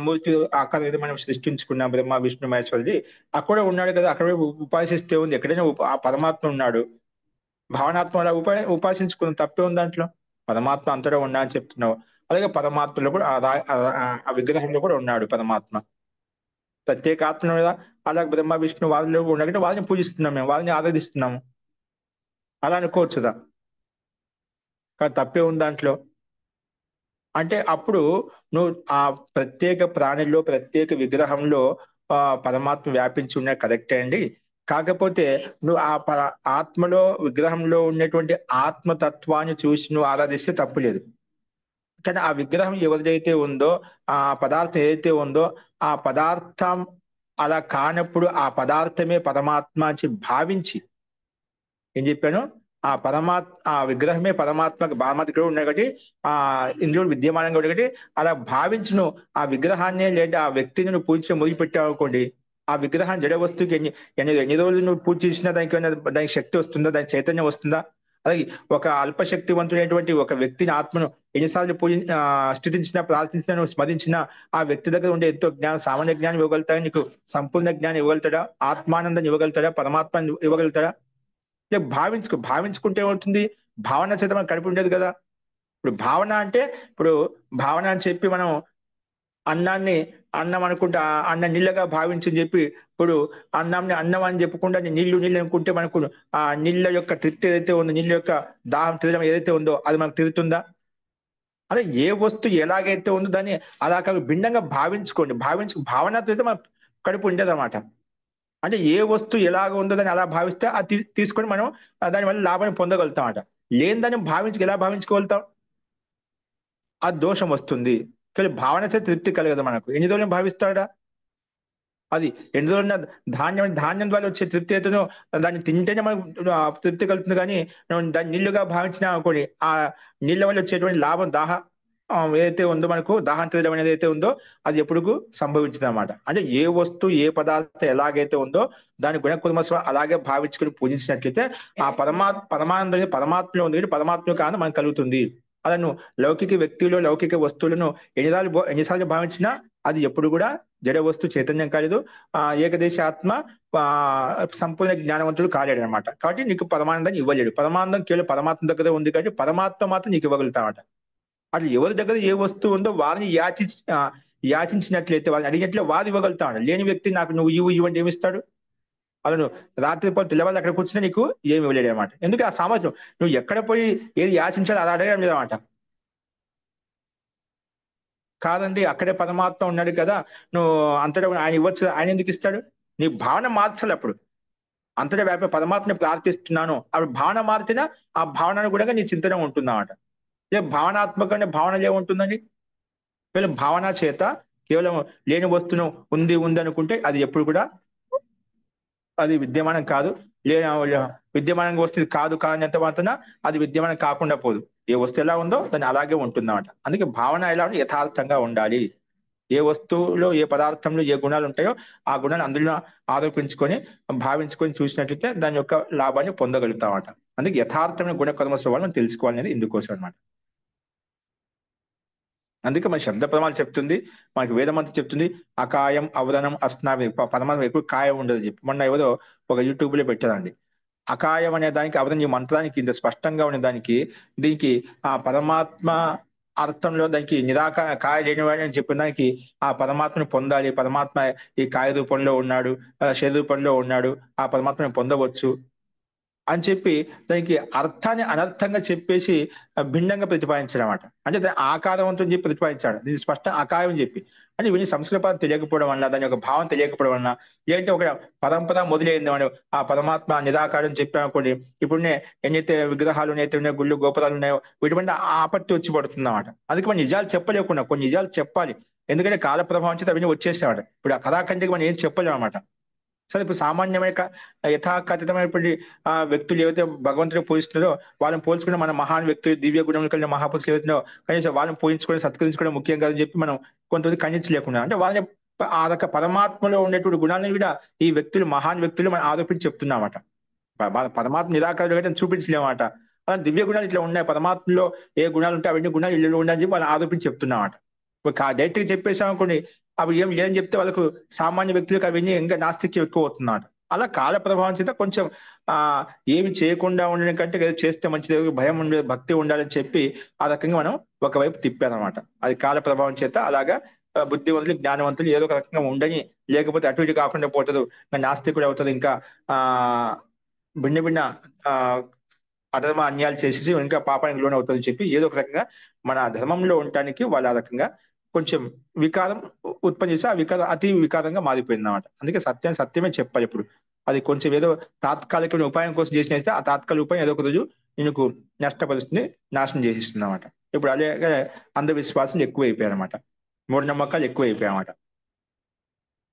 మూర్తి ఆకారం ఏదో మనం సృష్టించుకున్నాం బ్రహ్మ విష్ణు మహేశ్వరుడి, అక్కడ ఉన్నాడు కదా, అక్కడ ఉపాసిస్తే ఉంది. ఎక్కడైనా ఆ పరమాత్మ ఉన్నాడు, భావనాత్మ అలా ఉపాసించుకున్న తప్పే ఉంది దాంట్లో. పరమాత్మ అంతటా ఉన్నా అని చెప్తున్నావు. అలాగే పరమాత్మలో కూడా ఆ విగ్రహంలో కూడా ఉన్నాడు పరమాత్మ, ప్రత్యేక ఆత్మ కదా. అలాగే బ్రహ్మ విష్ణు వాళ్ళలో ఉండగా వాళ్ళని పూజిస్తున్నాం, మేము వాళ్ళని ఆరాధిస్తున్నాము, అలా అనుకోవచ్చు కదా. కానీ తప్పే ఉంది దాంట్లో. అంటే అప్పుడు నువ్వు ఆ ప్రత్యేక ప్రాణిలో ప్రత్యేక విగ్రహంలో పరమాత్మ వ్యాపించి ఉన్న కరెక్టే అండి. కాకపోతే నువ్వు ఆత్మలో విగ్రహంలో ఉన్నటువంటి ఆత్మతత్వాన్ని చూసి నువ్వు ఆరాధిస్తే తప్పు లేదు. కానీ ఆ విగ్రహం ఎవరిదైతే ఉందో, ఆ పదార్థం ఏదైతే ఉందో, ఆ పదార్థం అలా కానప్పుడు ఆ పదార్థమే పరమాత్మ అని భావించి, ఏం చెప్పాను, ఆ విగ్రహమే పరమాత్మకు బామాత్మ ఉన్నాయి కాబట్టి ఆ ఇందులో విద్యమానంగా ఉండే కాబట్టి అలా భావించును ఆ విగ్రహాన్ని లేదా ఆ వ్యక్తిని నువ్వు పూజించడం మొదలుపెట్టావు అనుకోండి, ఆ విగ్రహాన్ని జడ వస్తువుకి ఎన్ని రోజులు నువ్వు పూజ చేసినా దానికి శక్తి వస్తుందా, దానికి చైతన్యం వస్తుందా? అలాగే ఒక అల్పశక్తివంతుడైనటువంటి ఒక వ్యక్తిని, ఆత్మను ఎన్నిసార్లు స్థుతించినా, ప్రార్థించినా, స్మరించినా ఆ వ్యక్తి దగ్గర ఉండే ఎంతో జ్ఞానం, సామాన్య జ్ఞానం ఇవ్వగలుగుతాడా, నీకు సంపూర్ణ జ్ఞానం ఇవ్వగలుగుతాడా, ఆత్మానందాన్ని ఇవ్వగలుగుతాడా, పరమాత్మని ఇవ్వగలుగుతాడా? భావించుకుంటే ఏమవుతుంది, భావన చేత మనకు కలిపి ఉండేది కదా. ఇప్పుడు భావన అంటే, ఇప్పుడు భావన అని చెప్పి మనం అన్నం అనుకుంటే అన్నం నీళ్ళగా భావించని చెప్పి, ఇప్పుడు అన్నం అని చెప్పకుండా నీళ్లు అనుకుంటే మనకు ఆ నీళ్ళ యొక్క తృప్తి ఏదైతే ఉందో, నీళ్ళ యొక్క దాహం తీరడం ఏదైతే ఉందో అది మనకు తీరుతుందా? అదే ఏ వస్తువు ఎలాగైతే ఉందో దాన్ని అలా భిన్నంగా భావించుకోండి. భావనతో అయితే మన కడుపు ఉండేది అన్నమాట. అంటే ఏ వస్తువు ఎలాగ ఉందో దాన్ని అలా భావిస్తే అది తీసుకొని మనం దానివల్ల లాభాన్ని పొందగలుగుతాం. లేని దాన్ని ఎలా భావించుకోగలుగుతాం? ఆ దోషం వస్తుంది. కానీ భావన చేత తృప్తి కలగదు మనకు. ఎన్ని రోజులు భావిస్తాడా? అది ఎన్ని రోజులున్న ధాన్యం ద్వారా వచ్చే తృప్తి అయితేనో దాన్ని తింటేనే మనకు తృప్తి కలుగుతుంది. కానీ దాన్ని నీళ్లుగా భావించినా అనుకోండి, ఆ నీళ్ళ వల్ల వచ్చేటువంటి లాభం ఏదైతే ఉందో, మనకు దాహం తీరడం అనేది అయితే ఉందో అది ఎప్పుడు సంభవించింది అనమాట. అంటే ఏ వస్తువు ఏ పదార్థం ఎలాగైతే ఉందో దాని గుణకుర్మస్వ అలాగే భావించుకుని పూజించినట్లయితే ఆ పరమానందం పరమాత్మలో ఉంది, పరమాత్మ కాదు మనకు కలుగుతుంది. అలా నువ్వు లౌకిక వ్యక్తులు లౌకిక వస్తువులను ఎన్నిసార్లు భావించినా అది ఎప్పుడు కూడా జడ వస్తువు చైతన్యం కాలేదు. ఏకదేశ ఆత్మ సంపూర్ణ జ్ఞానవంతుడు కాలేడు అనమాట. కాబట్టి నీకు పరమానందాన్ని ఇవ్వలేడు. పరమానందం కేవలం పరమాత్మ దగ్గర ఉంది కాబట్టి పరమాత్మ మాత్రం నీకు ఇవ్వగలుగుతామట. అట్లా ఎవరి దగ్గర ఏ వస్తువు ఉందో వారిని యాచించినట్లయితే, వాళ్ళని అడిగినట్లే వారు ఇవ్వగలుగుతాడు. లేని వ్యక్తి నాకు నువ్వు ఇవ్వండి ఏమిస్తాడు? అలా నువ్వు రాత్రిపూట తెల్లవాళ్ళు అక్కడ కూర్చున్నా నీకు ఏమి ఇవ్వలేడు అనమాట. ఎందుకు ఆ సామర్థ్యం నువ్వు ఎక్కడ పోయి ఏది యాచించాలో అది అడగడం లేదన్నమాట. కాదండి అక్కడే పరమాత్మ ఉన్నాడు కదా, నువ్వు అంతటా ఆయన ఇవ్వచ్చు, ఆయన ఎందుకు ఇస్తాడు? నీ భావన మార్చాలి. అప్పుడు అంతటా వ్యాప పరమాత్మని ప్రార్థిస్తున్నాను అప్పుడు భావన మారితేనా ఆ భావనను కూడా నీ చింతన ఉంటుందన్నమాట. భావనాత్మకమైన భావనలు ఏముంటుందండి? కేవలం భావన చేత కేవలం లేని వస్తువును ఉంది అనుకుంటే అది ఎప్పుడు కూడా అది విద్యమానం కాదు. విద్యమానంగా వస్తుంది కాదనేంత మాత్రాన అది విద్యమానం కాకుండా పోదు. ఏ వస్తువు ఎలా ఉందో దాన్ని అలాగే ఉంటుందన్నమాట. అందుకే భావన ఎలా ఉంటే యథార్థంగా ఉండాలి. ఏ వస్తువులో ఏ పదార్థంలో ఏ గుణాలు ఉంటాయో ఆ గుణాలు అందులో ఆరోపించుకొని భావించుకొని చూసినట్లయితే దాని యొక్క లాభాన్ని పొందగలుగుతామట. అందుకే యథార్థమైన గుణకర్మ స్వభావం తెలుసుకోవాలనేది ఇందుకోసం అనమాట. అందుకే మన శబ్ద పదమాలు చెప్తుంది, మనకి వేదమంత్రం చెప్తుంది అకాయం అవదనం అస్నామి. పరమాత్మ ఎక్కువ కాయం ఉండదు చెప్పి మొన్న ఎవరో ఒక యూట్యూబ్ లో పెట్టారండి. అకాయం అనే దానికి అవదనం ఈ మంత్రానికి ఇంత స్పష్టంగా ఉన్న దానికి దీనికి ఆ పరమాత్మ అర్థంలో దానికి కాయ లేనివాడు అని చెప్పిన దానికి ఆ పరమాత్మను పొందాలి, పరమాత్మ ఈ కాయ రూపంలో ఉన్నాడు, శరీర రూపంలో ఉన్నాడు, ఆ పరమాత్మను పొందవచ్చు అని చెప్పి దానికి అర్థాన్ని అనర్థంగా చెప్పేసి భిన్నంగా ప్రతిపాదించాడు అనమాట. అంటే దాని ఆకారవంతం చెప్పి ప్రతిపాదించాడు. దీన్ని స్పష్టం అకాయం అని చెప్పి. అంటే ఇవన్నీ సంస్కృత పదం తెలియకపోవడం వల్ల, దాని యొక్క భావం తెలియకపోవడం వల్ల, ఏంటంటే ఒక పరంపర మొదలైంది మనం ఆ పరమాత్మ నిరాకారం చెప్పామనుకోండి, ఇప్పుడునే ఎన్నైతే విగ్రహాలు ఉన్నాయో, గుళ్ళు గోపురాలు ఉన్నాయో వీటి మీద ఆపత్తి వచ్చి పడుతుంది అన్నమాట. అందుకే మనం నిజాలు చెప్పలేకుండా కొన్ని నిజాలు చెప్పాలి. ఎందుకంటే కాల ప్రభావం చేత అవన్నీ వచ్చేసేవాడు. ఇప్పుడు ఆ కథాఖండికి మనం ఏం చెప్పలేము అనమాట. సరే ఇప్పుడు సామాన్యమైన యథాకథితమైనటువంటి వ్యక్తులు ఏవైతే భగవంతుడు పూజిస్తున్నారో వాళ్ళని పోల్చుకుని మన మహాన్ వ్యక్తులు దివ్య గుణములు కలిగిన మహాపురుషులు ఏవైతున్నారో కనీసం వాళ్ళని పూజించుకొని సత్కరించుకోవడం ముఖ్యం కాదని చెప్పి మనం కొంతమంది ఖండించలేకుండా, అంటే వాళ్ళని ఆ యొక్క పరమాత్మలో ఉండేటువంటి గుణాలను కూడా ఈ వ్యక్తులు మహాన్ వ్యక్తులు మనం ఆరోపించి చెప్తున్నామట. పరమాత్మ నిరాకారుడు చూపించలేమట. అలా దివ్య గుణాలు ఇట్లా ఉన్నాయి, పరమాత్మలో ఏ గుణాలు ఉంటాయి అవన్నీ గుణాలు ఇల్లు ఉన్నాయని చెప్పి వాళ్ళని ఆరోపించి చెప్తున్నామట. డైరెక్ట్ గా చెప్పేసాం అనుకోండి, అవి ఏం లేదని చెప్తే వాళ్ళకు సామాన్య వ్యక్తులకు అవన్నీ ఇంకా నాస్తిక్యం ఎక్కువ అవుతున్నారు. అలా కాల ప్రభావం చేత కొంచెం ఏమి చేయకుండా ఉండడం కంటే ఏదో చేస్తే మంచిది, భయం ఉండే భక్తి ఉండాలని చెప్పి ఆ రకంగా మనం ఒకవైపు తిప్పారనమాట. అది కాల ప్రభావం చేత అలాగా బుద్ధివంతులు జ్ఞానవంతులు ఏదో ఒక రకంగా ఉండని, లేకపోతే అటు ఇటు కాకుండా పోతుంది, నాస్తికుడు అవుతుంది, ఇంకా భిన్న భిన్న అధర్మ అన్యాయాలు చేసేసి ఇంకా పాపానికి లోన్ అవుతుందని చెప్పి ఏదో ఒక రకంగా మన ధర్మంలో ఉండటానికి వాళ్ళు ఆ రకంగా కొంచెం వికారం ఉత్పత్తి చేసి ఆ వికారం అతి వికారంగా మారిపోయింది అనమాట. అందుకే సత్యమే చెప్పాలి. ఇప్పుడు అది కొంచెం ఏదో తాత్కాలిక ఉపాయం కోసం చేసినైతే ఆ తాత్కాలిక ఉపాయం ఏదో ఒక రోజు నీకు నష్టపరుస్తుంది, నాశనం చేసేస్తుంది అనమాట. ఇప్పుడు అదే అంధవిశ్వాసాలు ఎక్కువైపోయాయి అనమాట, మూఢనమ్మకాలు ఎక్కువైపోయాయి అనమాట.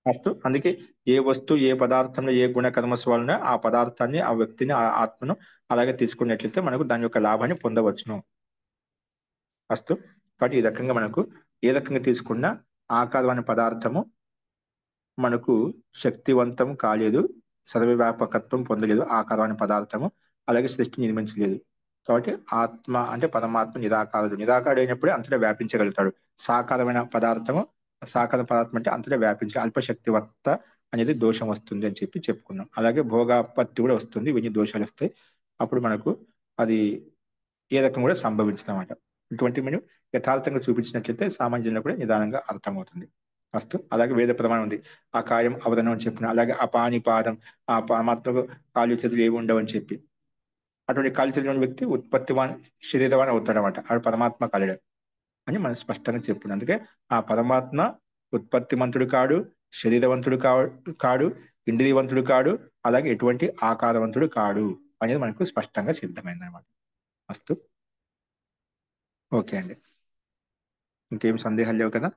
అస్తు. అందుకే ఏ వస్తువు ఏ పదార్థంలో ఏ గుణ కర్మస్ వలన ఆ పదార్థాన్ని ఆ వ్యక్తిని ఆ ఆత్మను అలాగే తీసుకున్నట్లయితే మనకు దాని యొక్క లాభాన్ని పొందవచ్చును. అస్తు. కాబట్టి ఈ రకంగా మనకు ఏ రకంగా తీసుకున్నా ఆకారం అనే పదార్థము మనకు శక్తివంతం కాలేదు, సర్వవ్యాపకత్వం పొందలేదు ఆకారం అనే పదార్థము, అలాగే సృష్టి నిర్మించలేదు. కాబట్టి ఆత్మ అంటే పరమాత్మ నిరాకారుడు. నిరాకారుడు అయినప్పుడే అంతటా వ్యాపించగలుగుతాడు. సాకారమైన పదార్థం అంటే అంతటా వ్యాపించే అల్పశక్తివత్త అనేది దోషం వస్తుంది అని చెప్పి చెప్పుకున్నాం. అలాగే భోగాపత్తి కూడా వస్తుంది, ఇవన్నీ దోషాలు వస్తాయి. అప్పుడు మనకు అది ఏ రకం కూడా సంభవించదన్నమాట. ఇటువంటి మనం యథార్థంగా చూపించినట్లయితే సామాన్యంలో కూడా నిదానంగా అర్థమవుతుంది. అస్తు. అలాగే వేద ప్రమాణం ఉంది, ఆ కాయం అవదనం అని చెప్పిన, అలాగే అపానిపాదం, ఆ పరమాత్మకు కాళ్ళు చేతులు ఏమి ఉండవని చెప్పి, అటువంటి కాళ్ళు చేతులు వ్యక్తి ఉత్పత్తివాన్ శరీరవాన్ అవుతాడనమాట. ఆడు పరమాత్మ కాలేడు అని మనం స్పష్టంగా చెప్పుకున్నాం. అందుకే ఆ పరమాత్మ ఉత్పత్తిమంతుడు కాడు, శరీరవంతుడు కాడు, ఇంద్రియవంతుడు కాడు, అలాగే ఎటువంటి ఆకారవంతుడు కాడు అనేది మనకు స్పష్టంగా సిద్ధమైంది అనమాట. అస్తు. ఓకే అండి, ఇంకేం సందేహాలు లేవు కదా?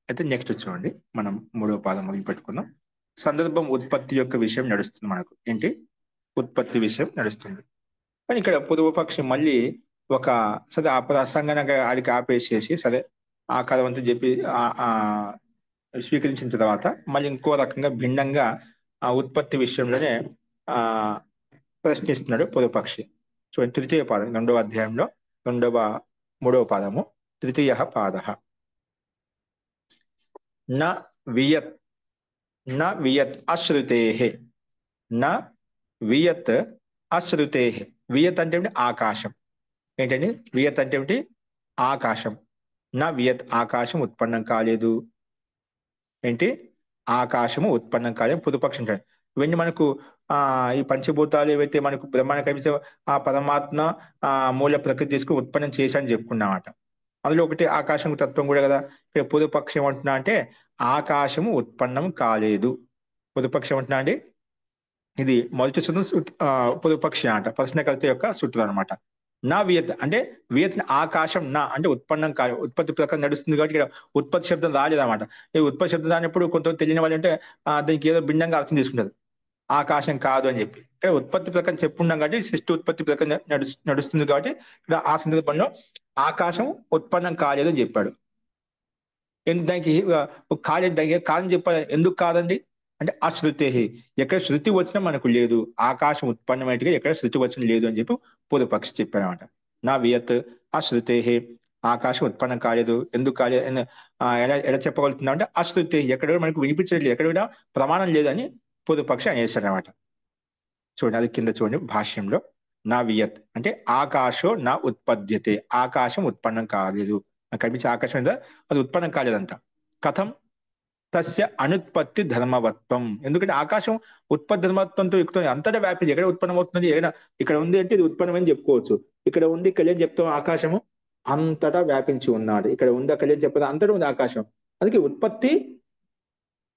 అయితే నెక్స్ట్ చూడండి, మనం 3వ పాదం మొదలు పెట్టుకుందాం. సందర్భం ఉత్పత్తి యొక్క విషయం నడుస్తుంది మనకు. ఏంటి? ఉత్పత్తి విషయం నడుస్తుంది. కానీ ఇక్కడ పూర్వపక్షి మళ్ళీ ఒక సరే ఆ ప్రసంగానికి ఆడికి ఆపేసేసి సరే ఆకారవంతుని చెప్పి స్వీకరించిన తర్వాత మళ్ళీ ఇంకో రకంగా భిన్నంగా ఆ ఉత్పత్తి విషయంలోనే ప్రశ్నిస్తున్నాడు పూర్వపక్షి. చూడండి, 3వ పాదం 2వ అధ్యాయంలో 3వ పాదము 3వ పాద. న వియత్ అశ్రుతేః. న వియత్ అశ్రుతేః. వియత్ అంటే ఏమిటి? ఆకాశం. ఏంటండి వియత్ అంటే ఏమిటి? ఆకాశం. నా వియత్ ఆకాశం ఉత్పన్నం కాలేదు. ఏంటి? ఆకాశము ఉత్పన్నం కాలేదు పూర్వపక్షం అంటాడు. ఇవన్నీ మనకు ఈ పంచభూతాలు ఏవైతే మనకు బ్రహ్మాండ కనిపిస్తే ఆ పరమాత్మ మూల ప్రకృతి తీసుకుని ఉత్పన్నం చేశాడని చెప్పుకున్నామట. అందులో ఒకటి ఆకాశం తత్వం కూడా కదా. ఇక్కడ పూర్వపక్షం ఏమంటున్నా అంటే ఆకాశము ఉత్పన్నం కాలేదు. పూర్వపక్షం ఏమంటున్నా అండి, ఇది మొదటి సూత్రం పూర్వపక్షి అంట, ప్రశ్నకర్త యొక్క సూత్రం అనమాట. నా వియత్ అంటే వియత్ ఆకాశం నా అంటే ఉత్పన్నం కాదు, ఉత్పత్తి ప్రకారం నడుస్తుంది కాబట్టి ఇక్కడ ఉత్పత్తి శబ్దం రాలేదన్నమాట. ఈ ఉత్పత్తి శబ్దం రానప్పుడు కొంతమంది తెలియని వాళ్ళు అంటే దానికి ఏదో భిన్నంగా అర్థం తీసుకుంటారు, ఆకాశం కాదు అని చెప్పి. ఇక్కడ ఉత్పత్తి ప్రకారం చెప్పుకున్నాం కాబట్టి సృష్టి ఉత్పత్తి ప్రకారం నడుస్తుంది కాబట్టి ఇక్కడ ఆ సందర్భంలో ఆకాశం ఉత్పన్నం కాలేదు అని చెప్పాడు. దానికి కాలేదు, దానికి కాదని చెప్పాలి. ఎందుకు కాదండి అంటే అశ్రుతే, ఎక్కడ శృతి వచనం మనకు లేదు, ఆకాశం ఉత్పన్నమైనట్టుగా ఎక్కడ శృతి వచనం లేదు అని చెప్పి పూర్వపక్షి చెప్పాడనమాట. నా వియత్ అశ్రుతే, ఆకాశం ఉత్పన్నం కాలేదు. ఎందుకు కాలేదు ఎలా చెప్పగలుగుతున్నా అంటే అశ్రుతే, ఎక్కడ మనకు వినిపించలేదు, ఎక్కడ కూడా ప్రమాణం లేదని పూర్వపక్షి అనేసాడు అనమాట. చూడండి, అది కింద చూడండి భాష్యంలో. నా వియత్ అంటే ఆకాశో నా ఉత్పద్యతే, ఆకాశం ఉత్పన్నం కాలేదు. కనిపించే ఆకాశం మీద అది ఉత్పన్నం కాలేదంట. కథం? తస్య అనుత్పత్తి ధర్మవత్వం. ఎందుకంటే ఆకాశం ఉత్పత్తి ధర్మవత్వంతో యుక్తం, అంతటా వ్యాపించి ఎక్కడ ఉత్పన్నం అవుతుంది, ఇక్కడ ఉంది అంటే ఇది ఉత్పన్నమని చెప్పుకోవచ్చు. ఇక్కడ ఉంది, ఇక్కడ ఏం చెప్తాం, ఆకాశము అంతటా వ్యాపించి ఉన్నాడు. ఇక్కడ ఉంది, అక్కడ ఏం చెప్పదు, అంతటా ఉంది ఆకాశం. అందుకే ఉత్పత్తి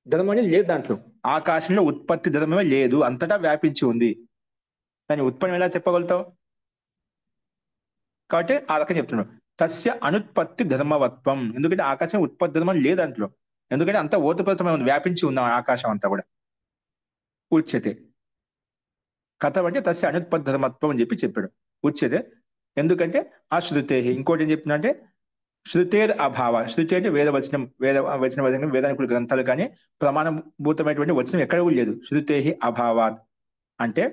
ధర్మం అనేది లేదు దాంట్లో. ఆకాశంలో ఉత్పత్తి ధర్మమే లేదు, అంతటా వ్యాపించి ఉంది. దాని ఉత్పన్నం ఎలా చెప్పగలుగుతావు? కాబట్టి ఆ రకంగా చెప్తున్నాడు. తస్య అనుత్పత్తి ధర్మవత్వం, ఎందుకంటే ఆకాశం ఉత్పత్తి ధర్మం లేదు దాంట్లో, ఎందుకంటే అంతా ఓతప్రోతమై ఉంది, వ్యాపించి ఉన్న ఆకాశం అంతా కూడా. ఉచ్యతే కథం అంటే తస్య అనుత్పత్తి ధర్మత్వం అని చెప్పాడు. ఉచ్యతే ఎందుకంటే అశ్రుతే. ఇంకోటి ఏం చెప్తున్నా అంటే శృతేర్ అభావ. శృతి అంటే వేదవచనం, వేదానికుల గ్రంథాలు కానీ ప్రమాణభూతమైనటువంటి వచనం ఎక్కడ కూడా లేదు. శృతే అభావాత్ అంటే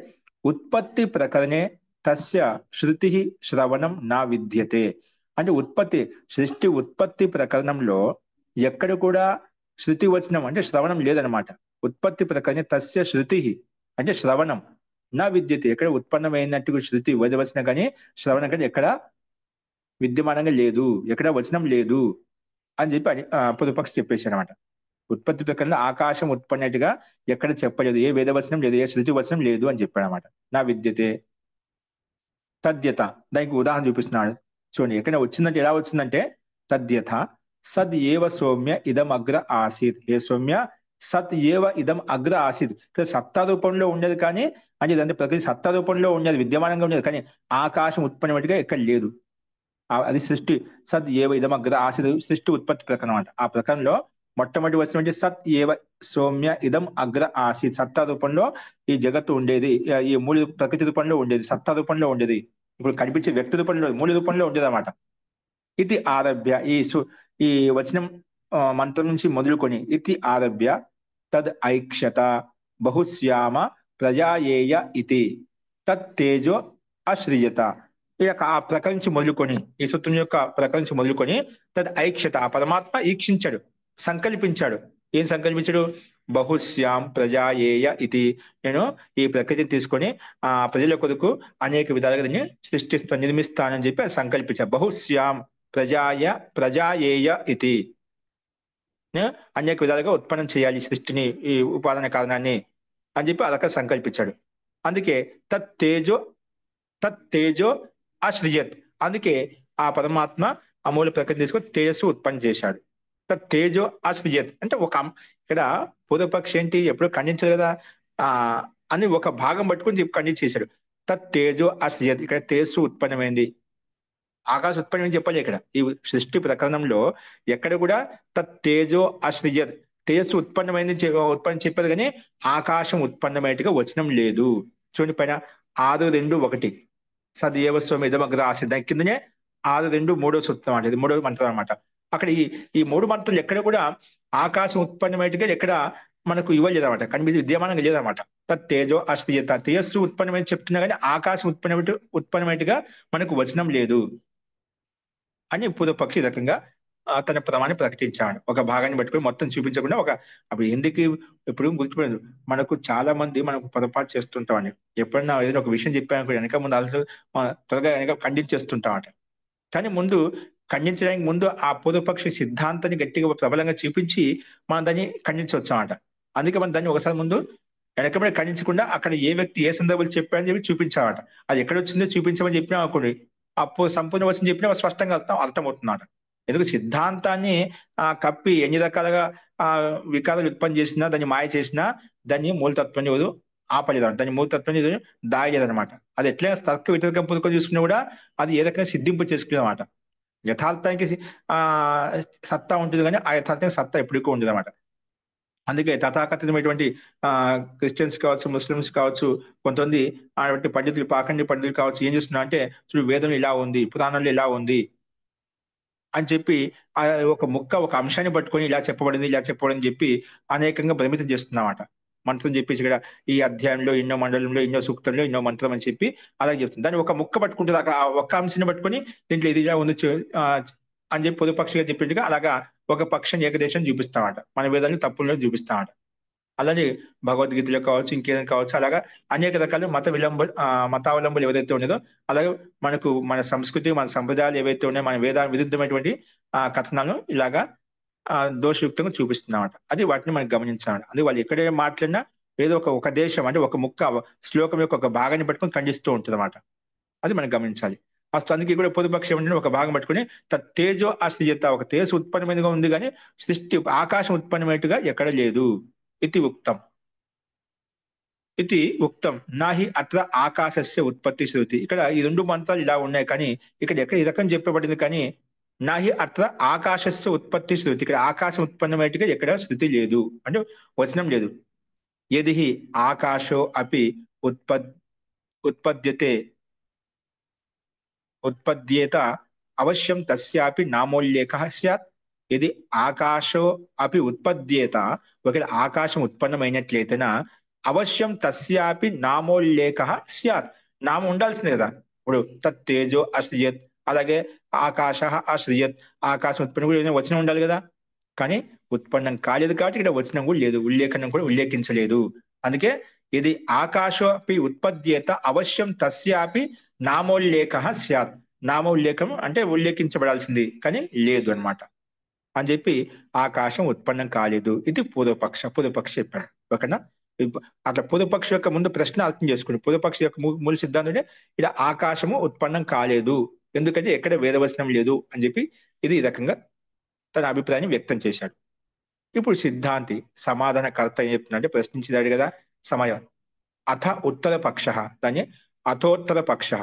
ఉత్పత్తి ప్రకరణే తస్య శృతి శ్రవణం నా విద్యతే. అంటే ఉత్పత్తి, సృష్టి ఉత్పత్తి ప్రకరణంలో ఎక్కడ కూడా శృతి వచనం అంటే శ్రవణం లేదనమాట. ఉత్పత్తి ప్రకరణ తస్య శృతి అంటే శ్రవణం నా విద్యతే, ఎక్కడ ఉత్పన్నమైనట్టు శృతి వచనం కానీ శ్రవణం కానీ ఎక్కడ విద్యమానంగా లేదు, ఎక్కడ వచనం లేదు అని చెప్పి పూర్వపక్షి చెప్పేసి అనమాట. ఉత్పత్తి ప్రకరణలో ఆకాశం ఉత్పన్నట్టుగా ఎక్కడ చెప్పలేదు, ఏ వేదవచనం లేదు, ఏ శృతి వచనం లేదు అని చెప్పాడు అనమాట. నా విద్యతే తద్యత, దానికి ఉదాహరణ చూపిస్తున్నాడు చూడండి. ఎక్కడ వచ్చిందంటే ఎలా వచ్చిందంటే తద్యత సద్ ఏవ సౌమ్య ఇదం అగ్ర ఆసీత్, ఏ సౌమ్య సత్ ఏవ ఇదం అగ్ర ఆసీత్. ఇక్కడ సత్తా రూపంలో ఉండేది కానీ అంటే ఇదంటే ప్రకృతి సత్తా రూపంలో ఉండేది, విద్యమానంగా ఉండేది కానీ ఆకాశం ఉత్పన్నట్టుగా ఎక్కడ లేదు. అది సృష్టి సద్ ఏవ ఇదం అగ్ర ఆసీత్, సృష్టి ఉత్పత్తి ప్రకరణం అంట. ఆ ప్రకరణంలో మొట్టమొదటి వచ్చిన సత్ ఏవ సౌమ్య ఇదం అగ్ర ఆసీత్, సత్తా రూపంలో ఈ జగత్తు ఉండేది, ఈ మూల ప్రకృతి రూపంలో ఉండేది, సత్తా రూపంలో ఉండేది, ఇప్పుడు కనిపించే వ్యక్తి రూపంలో మూల రూపంలో ఉండేది అన్నమాట. ఇది ఆరభ్య, ఈ వచనం మంత్రం నుంచి మొదలుకొని ఇది ఆరభ్య తద్ ఐక్షత బహుశ్యామ ప్రజాయేయ ఇతి తత్ తేజో అశ్రియత. ఈ యొక్క ఆ ప్రకరణ నుంచి మొదలుకొని, ఈ సూత్రం యొక్క ప్రకరణ నుంచి మొదలుకొని తద్ ఐక్షత, ఆ పరమాత్మ ఈక్షించాడు, సంకల్పించాడు. ఏం సంకల్పించాడు? బహుశ్యాం ప్రజాయేయ ఇది, నేను ఈ ప్రకృతిని తీసుకొని ఆ ప్రజల కొరకు అనేక విధాలుగా దీన్ని సృష్టిస్తాను, నిర్మిస్తానని చెప్పి సంకల్పించాడు. బహుశ్యాం ప్రజాయేయ ఇది, అనేక విధాలుగా ఉత్పన్నం చేయాలి సృష్టిని, ఈ ఉపాదాన కారణాన్ని అని చెప్పి అదొక సంకల్పించాడు. అందుకే తేజో అశ్రియత్, అందుకే ఆ పరమాత్మ అమూల ప్రకృతి తీసుకొని తేజస్సు ఉత్పన్నం చేశాడు. తేజో అశ్రియత్ అంటే ఇక్కడ పూర్వపక్షి ఏంటి, ఎప్పుడు ఖండించదు కదా, అని ఒక భాగం పట్టుకుని ఖండించేశాడు. తేజో అశ్రియత్, ఇక్కడ తేజస్సు ఉత్పన్నమైంది, ఆకాశ ఉత్పన్నం చెప్పాలి. ఇక్కడ ఈ సృష్టి ప్రకరణంలో ఎక్కడ కూడా తేజో అశ్రియత్, తేజస్సు ఉత్పన్నమైంది చెప్పారు కానీ ఆకాశం ఉత్పన్నమైనట్టుగా వచనం లేదు. చూడండి పైన 6:2:1 సదేవ స్వామి ఇదమగ్ర ఆసీత్, దాని కిందనే 6:2 3వ సూత్రం అంటే ఇది 3వ మంత్రం అనమాట. అక్కడ ఈ 3 మంత్రాలు ఎక్కడ కూడా ఆకాశం ఉత్పన్నమైనట్టుగా ఎక్కడ మనకు ఇవ్వలేదు అనమాట, కనిపించి విద్యమానంగా లేదనమాట. తేజో అశ్రియత, తేజస్సు ఉత్పన్నమైన చెప్తున్నా కానీ ఆకాశం ఉత్పన్నమైనట్టుగా మనకు వచనం లేదు అని పూర్వపక్షి ఈ రకంగా తన ప్రమాణాన్ని ప్రకటించాడు. ఒక భాగాన్ని పట్టుకొని మొత్తం చూపించకుండా అప్పుడు ఎందుకు ఇప్పుడు గుర్తుపోయింది, మనకు చాలా మంది మనకు పొరపాటు చేస్తుంటామని, ఎప్పుడన్నా ఏదైనా ఒక విషయం చెప్పాను వెనక ముందు ఆలోచన త్వరగా వెనక ఖండించేస్తుంటామట. కానీ ముందు ఖండించడానికి ముందు ఆ పూర్వపక్షి సిద్ధాంతాన్ని గట్టిగా ప్రబలంగా చూపించి మనం దాన్ని ఖండించవచ్చామట. అందుకే మనం దాన్ని ఒకసారి ముందు వెనకబడి ఖండించకుండా అక్కడ ఏ వ్యక్తి ఏ సందర్భాలు చెప్పారని చెప్పి చూపించామట. అది ఎక్కడ వచ్చిందో చూపించమని చెప్పినా అనుకోండి, అప్పుడు సంపూర్ణ వచనం చెప్పినా స్పష్టంగా అర్థమవుతుందన్నమాట. ఎందుకు సిద్ధాంతాన్ని కప్పి ఎన్ని రకాలుగా వికారాలు ఉత్పత్తి చేసినా, దాన్ని మాయ చేసినా దాన్ని మూలతత్వాన్ని ఎవరు ఆపలేదు, దాన్ని మూలతత్వాన్ని దాయలేదనమాట. అది ఎట్లయినా తర్క వ్యతిరేకం పురుకొని చూసుకున్నా కూడా అది ఏ రకంగా సిద్ధింపు చేసుకునే అనమాట. యథార్థానికి సత్తా ఉంటుంది కానీ ఆ యథార్థానికి సత్తా ఎప్పటికూ ఉండదు అనమాట. అందుకే తథాకథితమైనటువంటి క్రిస్టియన్స్ కావచ్చు, ముస్లిమ్స్ కావచ్చు, కొంతమంది అటువంటి పండితులు, పాఖండి పండితులు కావచ్చు, ఏం చేస్తున్నా అంటే చూడు వేదం ఇలా ఉంది, పురాణంలో ఇలా ఉంది అని చెప్పి ఒక అంశాన్ని పట్టుకొని ఇలా చెప్పబడింది చెప్పి అనేకంగా భ్రమితం చేస్తున్నమాట. మంత్రం చెప్పేసి ఇక్కడ ఈ అధ్యాయంలో ఎన్నో మండలంలో ఎన్నో సూక్తంలో ఎన్నో మంత్రం అని చెప్పి అలాగే చెప్తుంది. దాన్ని ఒక ముక్క పట్టుకుంటుంది, ఆ ఒక్క అంశాన్ని పట్టుకొని దీంట్లో ఇది ఇలా ఉంది అని చెప్పి పొదుపక్షిగా చెప్పినట్టుగా అలాగా ఒక పక్షం ఏకదేశం చూపిస్తామట, మన వేదాన్ని తప్పుల్లో చూపిస్తామట. అలాగే భగవద్గీతలో కావచ్చు, ఇంకేదైనా కావచ్చు, అలాగా అనేక రకాల మతావలంబులు ఏవైతే ఉన్నదో అలాగే మనకు మన సంస్కృతి, మన సంప్రదాయాలు ఏవైతే ఉన్నాయో, మన వేదాల విరుద్ధమైనటువంటి కథనాలను ఇలాగా దోషయుక్తంగా చూపిస్తున్నామట. అది వాటిని మనం గమనించామట. అది వాళ్ళు ఎక్కడే మాట్లాడినా ఏదో ఒక దేశం అంటే ఒక ముక్క శ్లోకం యొక్క ఒక భాగాన్ని పట్టుకొని ఖండిస్తూ ఉంటుంది అన్నమాట. అది మనం గమనించాలి. అందుకే కూడా పొదుపక్షం అంటే ఒక భాగం పట్టుకుని తేజో అశ్రియత, ఒక తేజస్సు ఉత్పన్నమైనగా ఉంది కానీ సృష్టి ఆకాశం ఉత్పన్నమైనట్టుగా ఎక్కడ లేదు. ఇది ఉక్తం నాహి అత్ర ఆకాశస్య ఉత్పత్తి శృతి. ఇక్కడ ఈ 2 మంత్రాలు ఇలా ఉన్నాయి కానీ ఇక్కడ ఎక్కడ ఈ రకం చెప్పబడింది కానీ నాహి అత్ర ఆకాశస్య ఉత్పత్తి శృతి, ఇక్కడ ఆకాశం ఉత్పన్నమైనట్టుగా ఎక్కడ శృతి లేదు అంటే వచనం లేదు. యది ఆకాశో అపి ఉత్పద్యేత అవశ్యం తస్యాపి నామోల్లేఖః స్యాత్. ఇది ఆకాశో అపి ఉత్పద్యేత, ఒకవేళ ఆకాశం ఉత్పన్నమైనట్లయితేనా అవశ్యం తస్యాపి నామోల్లేఖః స్యాత్, నామం ఉండాల్సింది కదా. ఇప్పుడు తేజో అశ్రియత్ అలాగే ఆకాశ అశ్రియత్, ఆకాశం ఉత్పన్నం కూడా ఏదైనా వచనం ఉండాలి కదా, కానీ ఉత్పన్నం కాలేదు కాబట్టి ఇక్కడ వచనం కూడా లేదు, ఉల్లేఖనం కూడా ఉల్లేఖించలేదు. అందుకే ఇది ఆకాశోపి ఉత్పద్యేత అవశ్యం తస్యాపి నామోల్లేఖ స్యాత్. నామోల్లేఖం అంటే ఉల్లేఖించబడాల్సింది, కానీ లేదు అన్నమాట అని చెప్పి ఆకాశం ఉత్పన్నం కాలేదు. ఇది పూర్వపక్ష చెప్పాడు. ఓకేనా? అట్లా పూర్వపక్ష యొక్క ముందు ప్రశ్న అర్థం చేసుకుని, పూర్వపక్ష యొక్క మూల సిద్ధాంతం అంటే ఇక్కడ ఆకాశము ఉత్పన్నం కాలేదు, ఎందుకంటే ఎక్కడ వేదవచనం లేదు అని చెప్పి ఇది ఈ రకంగా తన అభిప్రాయాన్ని వ్యక్తం చేశాడు. ఇప్పుడు సిద్ధాంతి సమాధానకర్త ఏం చెప్తున్నాడంటే, ప్రశ్నించాడు కదా సమయం, అథ ఉత్తర పక్ష, దాన్ని అథోత్తర పక్ష.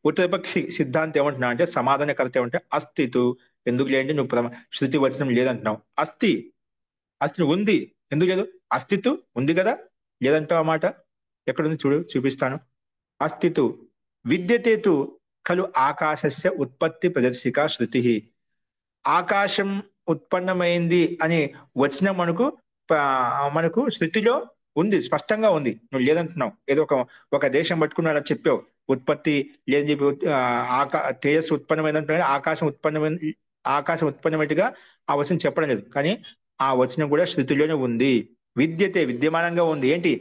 ఉత్తరపక్షి సిద్ధాంతం ఏమంటున్నా అంటే, సమాధానకర్త ఏమంటే అస్థితు, ఎందుకు లేదంటే నువ్వు శృతి వచనం లేదంటున్నావు. అస్థి ఉంది, ఎందుకు లేదు? అస్థితు ఉంది కదా, లేదంటావు అన్నమాట. ఎక్కడుంది చూడు, చూపిస్తాను. అస్థితు విద్యతేతు ఖలు ఆకాశస్య ఉత్పత్తి ప్రదర్శిక శృతి. ఆకాశం ఉత్పన్నమైంది అని వచనం మనకు శృతిలో ఉంది, స్పష్టంగా ఉంది. నువ్వు లేదంటున్నావు, ఏదో ఒక దేశం పట్టుకున్నాడు అని చెప్పావు. ఉత్పత్తి లేదని చెప్పి తేజస్సు ఉత్పన్నమైందంటే ఆకాశం ఉత్పన్నమైనట్టుగా ఆ వచనం చెప్పడం లేదు, కానీ ఆ వచనం కూడా శృతిలోనే ఉంది. విద్యతే విద్యమానంగా ఉంది. ఏంటి?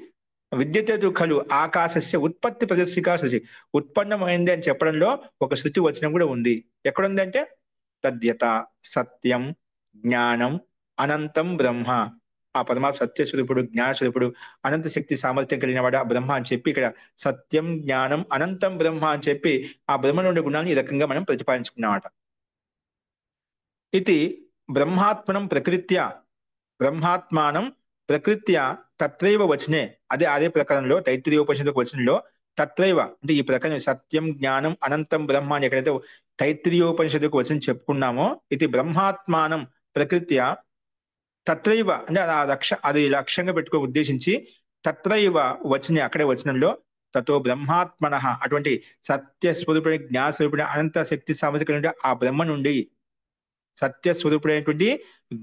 విద్యతే ఖలు ఆకాశస్య ఉత్పత్తి ప్రదర్శిక శృతి. ఉత్పన్నమైంది అని చెప్పడంలో ఒక శృతి వచనం కూడా ఉంది. ఎక్కడుంది అంటే, తద్యత సత్యం జ్ఞానం అనంతం బ్రహ్మ. ఆ పరమాత్మ సత్యస్వరూపుడు, జ్ఞానస్వరూపుడు, అనంత శక్తి సామర్థ్యం కలిగిన వాడు ఆ బ్రహ్మ అని చెప్పి ఇక్కడ సత్యం జ్ఞానం అనంతం బ్రహ్మ అని చెప్పి ఆ బ్రహ్మలో ఉండే గుణాన్ని ఈ రకంగా మనం ప్రతిపాదించుకున్నామట. ఇది బ్రహ్మాత్మనం ప్రకృత్య తత్రైవ వచనే. అదే ప్రకారంలో తైత్తిరీయోపనిషత్తు వచనంలో తత్రైవ అంటే ఈ ప్రకారం సత్యం జ్ఞానం అనంతం బ్రహ్మ అని ఎక్కడైతే తైత్తిరీయోపనిషత్తుకు వచనం చెప్పుకున్నామో, ఇది బ్రహ్మాత్మానం ప్రకృత్య తత్రైవ అంటే అది లక్ష్యంగా పెట్టుకుని ఉద్దేశించి తత్రైవ వచనే, అక్కడే వచనంలో తతో బ్రహ్మాత్మన, అటువంటి సత్యస్వరూపుడి జ్ఞానస్వరూపుడి అనంత శక్తి సామర్థ్యం ఆ బ్రహ్మ నుండి, సత్యస్వరూపుడైనటువంటి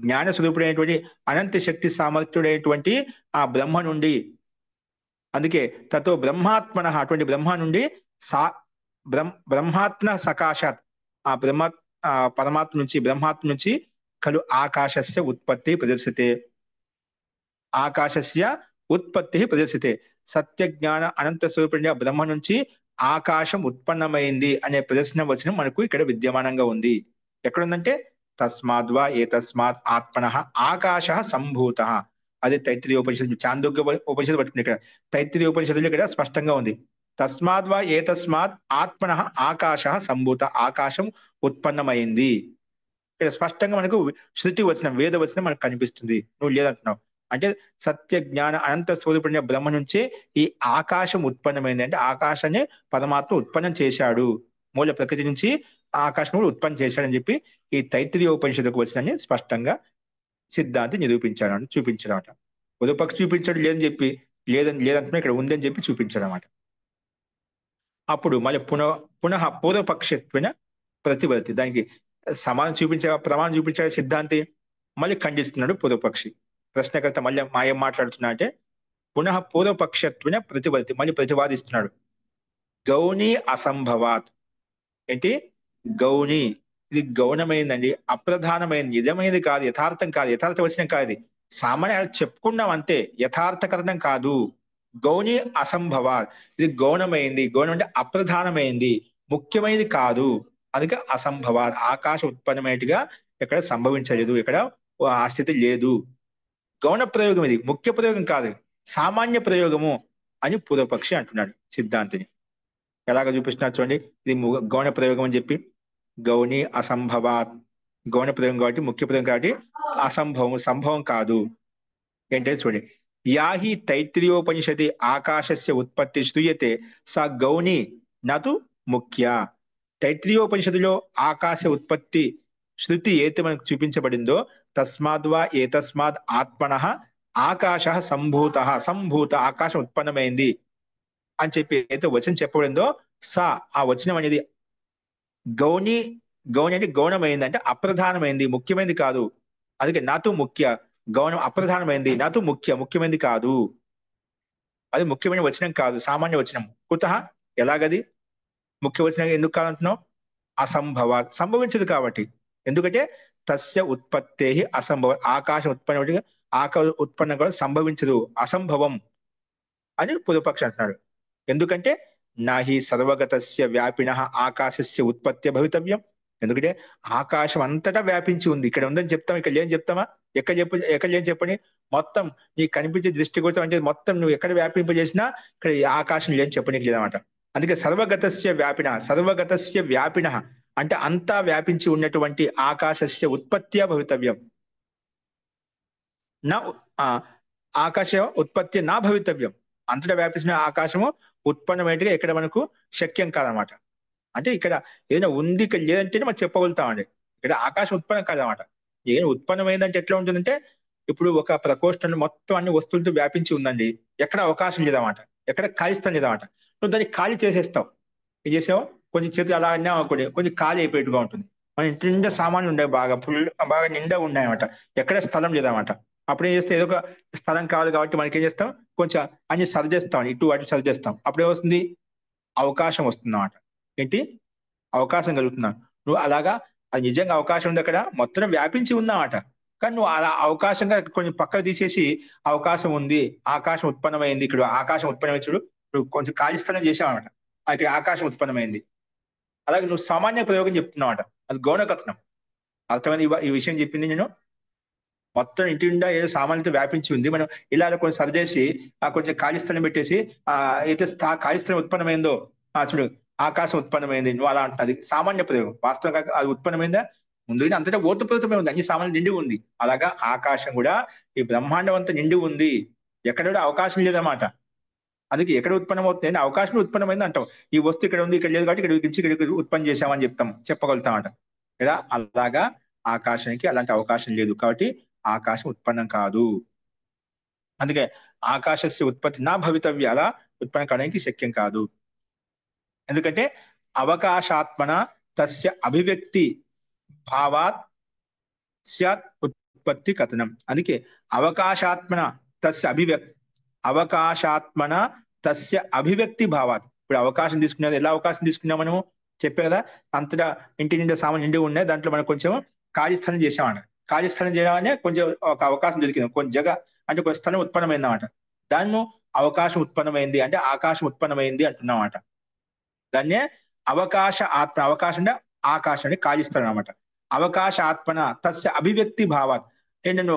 జ్ఞానస్వరూపుడైనటువంటి అనంత శక్తి సామర్థ్యుడైనటువంటి ఆ బ్రహ్మ నుండి, అందుకే తతో బ్రహ్మాత్మన, అటువంటి బ్రహ్మ నుండి బ్రహ్మాత్మ సకాశాత్, ఆ పరమాత్మ నుంచి బ్రహ్మాత్మ నుంచి ఖలు ఆకాశస్య ఉత్పత్తి ప్రదర్శితే. ఆకాశస్య ఉత్పత్తి ప్రదర్శితే. సత్య జ్ఞాన అనంత స్వరూపుడైన బ్రహ్మ నుంచి ఆకాశం ఉత్పన్నమైంది అనే ప్రదర్శన వచనం మనకు ఇక్కడ విద్యమానంగా ఉంది. ఎక్కడుందంటే తస్మాద్వా ఏతస్మాత్ ఆత్మనః ఆకాశః సంభూత. అదే తైత్తిరీయోపనిషత్తు, చాందోగ్య ఉపనిషత్తు పట్టుకుని ఇక్కడ తైత్తిరీయోపనిషత్తులో ఇక్కడ స్పష్టంగా ఉంది. తస్మాద్వా ఏతస్మాత్ ఆత్మనః ఆకాశః సంభూత, ఆకాశం ఉత్పన్నమైంది. ఇక్కడ స్పష్టంగా మనకు శృతి వచనం, వేద వచనం మనకు కనిపిస్తుంది. నువ్వు లేదంటున్నావు అంటే సత్య జ్ఞాన అనంత స్వరూపుడైన బ్రహ్మ నుంచే ఈ ఆకాశం ఉత్పన్నమైంది. అంటే ఆకాశాన్ని పరమాత్మ ఉత్పన్నం చేశాడు, మూల ప్రకృతి నుంచి ఆకాశం కూడా ఉత్పన్నం చేశాడని చెప్పి ఈ తైత్తిరీయోపనిషత్తుకు వచనాన్ని స్పష్టంగా సిద్ధాంతి చూపించాడట. ఉదపక్ష చూపించాడు లేదని చెప్పి, లేదంటున్నా ఇక్కడ ఉందని చెప్పి చూపించాడు అన్నమాట. అప్పుడు మళ్ళీ పునః పూర్వపక్షత్వన ప్రతివర్తి, దానికి ప్రమాణం చూపించాడు సిద్ధాంతి, మళ్ళీ ఖండిస్తున్నాడు పూర్వపక్షి. ప్రశ్నకర్త మళ్ళీ ఏం మాట్లాడుతున్నా అంటే, పునః పూర్వపక్షత్వన ప్రతివర్తి, మళ్ళీ ప్రతివాదిస్తున్నాడు. గౌణీ అసంభవాత్. ఏంటి గౌణి? ఇది గౌణమైందండి, అప్రధానమైంది, నిజమైనది కాదు, యథార్థం కాదు, యథార్థ వచనం కాదు. ఇది సామాన్య చెప్పుకున్నాం అంతే, యథార్థకరణం కాదు. గౌణి అసంభవాత్, ఇది గౌణమైంది. గౌణం అంటే అప్రధానమైంది, ముఖ్యమైనది కాదు, అందుకే అసంభవాత్. ఆకాశం ఉత్పన్నమైనట్టుగా ఎక్కడ సంభవించలేదు, ఇక్కడ ఆ స్థితి లేదు. గౌణ ప్రయోగం, ఇది ముఖ్య ప్రయోగం కాదు, సామాన్య ప్రయోగము అని పూర్వపక్షి అంటున్నాడు సిద్ధాంతిని. ఎలాగ చూపిస్తున్నారు చూడండి, ఇది గౌణ ప్రయోగం అని చెప్పి. గౌణి అసంభవాత్, గౌణ ప్రయోగం కాబట్టి, ముఖ్య ప్రయోగం కాబట్టి అసంభవం, సంభవం కాదు. ఏంటంటే చూడండి, యాహి తైత్తిరీయోపనిషది ఆకాశస్య ఉత్పత్తి శ్రూయతే సా గౌణి నతు ముఖ్య. తైత్తిరీయోపనిషత్తులో ఆకాశ ఉత్పత్తి శృతి ఏతే మనకు చూపించబడిందో, తస్మాద్వా ఏతస్మాత్ ఆత్మనః ఆకాశః సంభూత, ఆకాశం ఉత్పన్నమైంది అని చెప్పి ఏదో వచనం చెప్పబడిందో, ఆ వచనం అనేది గౌణి అంటే గౌణమైంది, అంటే అప్రధానమైంది, ముఖ్యమైనది కాదు. అందుకే నాతో ముఖ్య, గౌణం అప్రధానమైంది, నాతో ముఖ్యమైనది కాదు, అది ముఖ్యమైన వచనం కాదు, సామాన్య వచనం. కుతః, ఎలాగది ముఖ్య వచనం ఎందుకు కాదంటున్నావు? అసంభవ, సంభవించదు కాబట్టి. ఎందుకంటే తస్య ఉత్పత్తే అసంభవ, ఆకాశం ఉత్పన్న ఉత్పన్నం కూడా సంభవించదు, అసంభవం అని పూర్వపక్షి అంటున్నాడు. ఎందుకంటే నాహి సర్వగతస్య వ్యాపిన ఆకాశస్య ఉత్పత్తి భవితవ్యం. ఎందుకంటే ఆకాశం అంతటా వ్యాపించి ఉంది. ఇక్కడ ఉందని చెప్తాం, ఇక్కడ లేని చెప్తామా? ఎక్కడ లేని చెప్పండి. మొత్తం నీకు కనిపించే దృష్టిగోచరం అంటే మొత్తం నువ్వు ఎక్కడ వ్యాపింపజేసినా ఇక్కడ ఆకాశం లేని చెప్పనీకి లేదన్నమాట. అందుకే సర్వగతస్య వ్యాపిన అంటే అంతా వ్యాపించి ఉన్నటువంటి ఆకాశస్య ఉత్పత్తి భవితవ్యం. నా ఆకాశ ఉత్పత్తి నా భవితవ్యం. అంతటా వ్యాపించిన ఆకాశము ఉత్పన్నమైనట్టుగా ఇక్కడ మనకు శక్యం కాదనమాట. అంటే ఇక్కడ ఏదైనా ఉంది, ఇక్కడ లేదంటేనే మనం చెప్పగలుగుతామండి. ఇక్కడ ఆకాశం ఉత్పన్నం కాదనమాట. ఏదైనా ఉత్పన్నమైందంటే ఎట్లా ఉంటుందంటే, ఇప్పుడు ఒక ప్రకోష్టంలో మొత్తం అన్ని వస్తువులతో వ్యాపించి ఉందండి, ఎక్కడ అవకాశం లేదన్నమాట, ఎక్కడ ఖాళీ స్థలం లేదన్నమాట. నువ్వు దాన్ని ఖాళీ చేసేస్తావు. ఏం చేసావు? కొంచెం చేతులు అలా అన్నా అనుకోండి, కొంచెం ఖాళీ అయిపోయేట్టుగా ఉంటుంది. మన ఇంటి నిండా సామాన్లు ఉన్నాయి, బాగా నిండా ఉన్నాయన్నమాట, ఎక్కడ స్థలం లేదన్నమాట. అప్పుడు ఏం చేస్తాం? ఏదో ఒక స్థలం కావాలి కాబట్టి మనకి ఏం చేస్తాం, కొంచెం అన్ని సరిచేస్తాం, ఇటు అటు సరిచేస్తాం. అప్పుడు ఏమొస్తుంది? అవకాశం వస్తుంది అన్నమాట. ఏంటి? అవకాశం కలుగుతున్నావు. నువ్వు అలాగా అది నిజంగా అవకాశం ఉంది, అక్కడ మొత్తం వ్యాపించి ఉందన్నమాట. కానీ నువ్వు అలా అవకాశంగా కొంచెం పక్కకు తీసేసి అవకాశం ఉంది, ఆకాశం ఉత్పన్నమైంది, ఇక్కడ ఆకాశం ఉత్పన్నమై చూడు, నువ్వు కొంచెం ఖాళీ స్థలం చేసావన్నమాట, ఇక్కడ ఆకాశం ఉత్పన్నమైంది. అలాగే నువ్వు సామాన్య ప్రయోగం చెప్తున్నావు అన్నమాట, అది గౌణకథనం. అర్థమైంది ఈ విషయం చెప్పింది నేను. మొత్తం ఇంటి నిండా ఏదో సామాన్యత వ్యాపించి ఉంది, మనం ఇలా కొంచెం సరిచేసి కొంచెం ఖాళీ స్థలం పెట్టేసి అయితే ఖాళీ స్థలం ఉత్పన్నమైందో చూడు, ఆకాశం ఉత్పన్నమైంది, నువ్వు అలా అంటున్నది సామాన్య ప్రయోగం. వాస్తవంగా అది ఉత్పన్నమైందా? ముందుగానే అంతటా ఓతప్రోతమే ఉంది, అన్ని సామాన్లు నిండి ఉంది. అలాగా ఆకాశం కూడా ఈ బ్రహ్మాండం అంతా నిండి ఉంది, ఎక్కడ కూడా అవకాశం లేదన్నమాట. అందుకే ఎక్కడ ఉత్పన్నం అవుతుంది? అవకాశం ఉత్పన్నమైంది అంటాం. ఈ వస్తువు ఇక్కడ ఉంది, ఇక్కడ లేదు కాబట్టి ఇక్కడ ఉత్పన్నం చేశామని చెప్పగలుగుతామంట కదా. అలాగా ఆకాశానికి అలాంటి అవకాశం లేదు కాబట్టి ఆకాశం ఉత్పన్నం కాదు. అందుకే ఆకాశస్య ఉత్పత్తి నా భవితవ్య, అలా ఉత్పన్నం కావడానికి శక్యం కాదు. ఎందుకంటే అవకాశాత్మన తస్య అభివ్యక్తి భావాత్ స్యాత్ ఉత్పత్తి కథనం. అందుకే అవకాశాత్మన తస్య అభివ్యక్తి భావాత్. ఇప్పుడు అవకాశం తీసుకునేది ఎలా అవకాశం తీసుకున్నాం మనము చెప్పే కదా, అంతటా ఇంటి నిండా సామాన్ నిండి ఉన్నాయి, దాంట్లో మనం కొంచెం ఖాళీ స్థలం చేసామన్నమాట. ఖాళీ స్థలం చేయగానే కొంచెం ఒక అవకాశం దొరికింది, కొంచెం జగ అంటే కొంచెం స్థలం ఉత్పన్నమైంది అన్నమాట. దాన్ని అవకాశం ఉత్పన్నమైంది అంటే ఆకాశం ఉత్పన్నమైంది అంటున్నామాట. దాన్నే అవకాశ ఆత్మ, అవకాశం అంటే ఆకాశం అంటే ఖాళీ స్థలం అనమాట. అవకాశ ఆత్మన తస్య అభివ్యక్తి భావాత్. నేను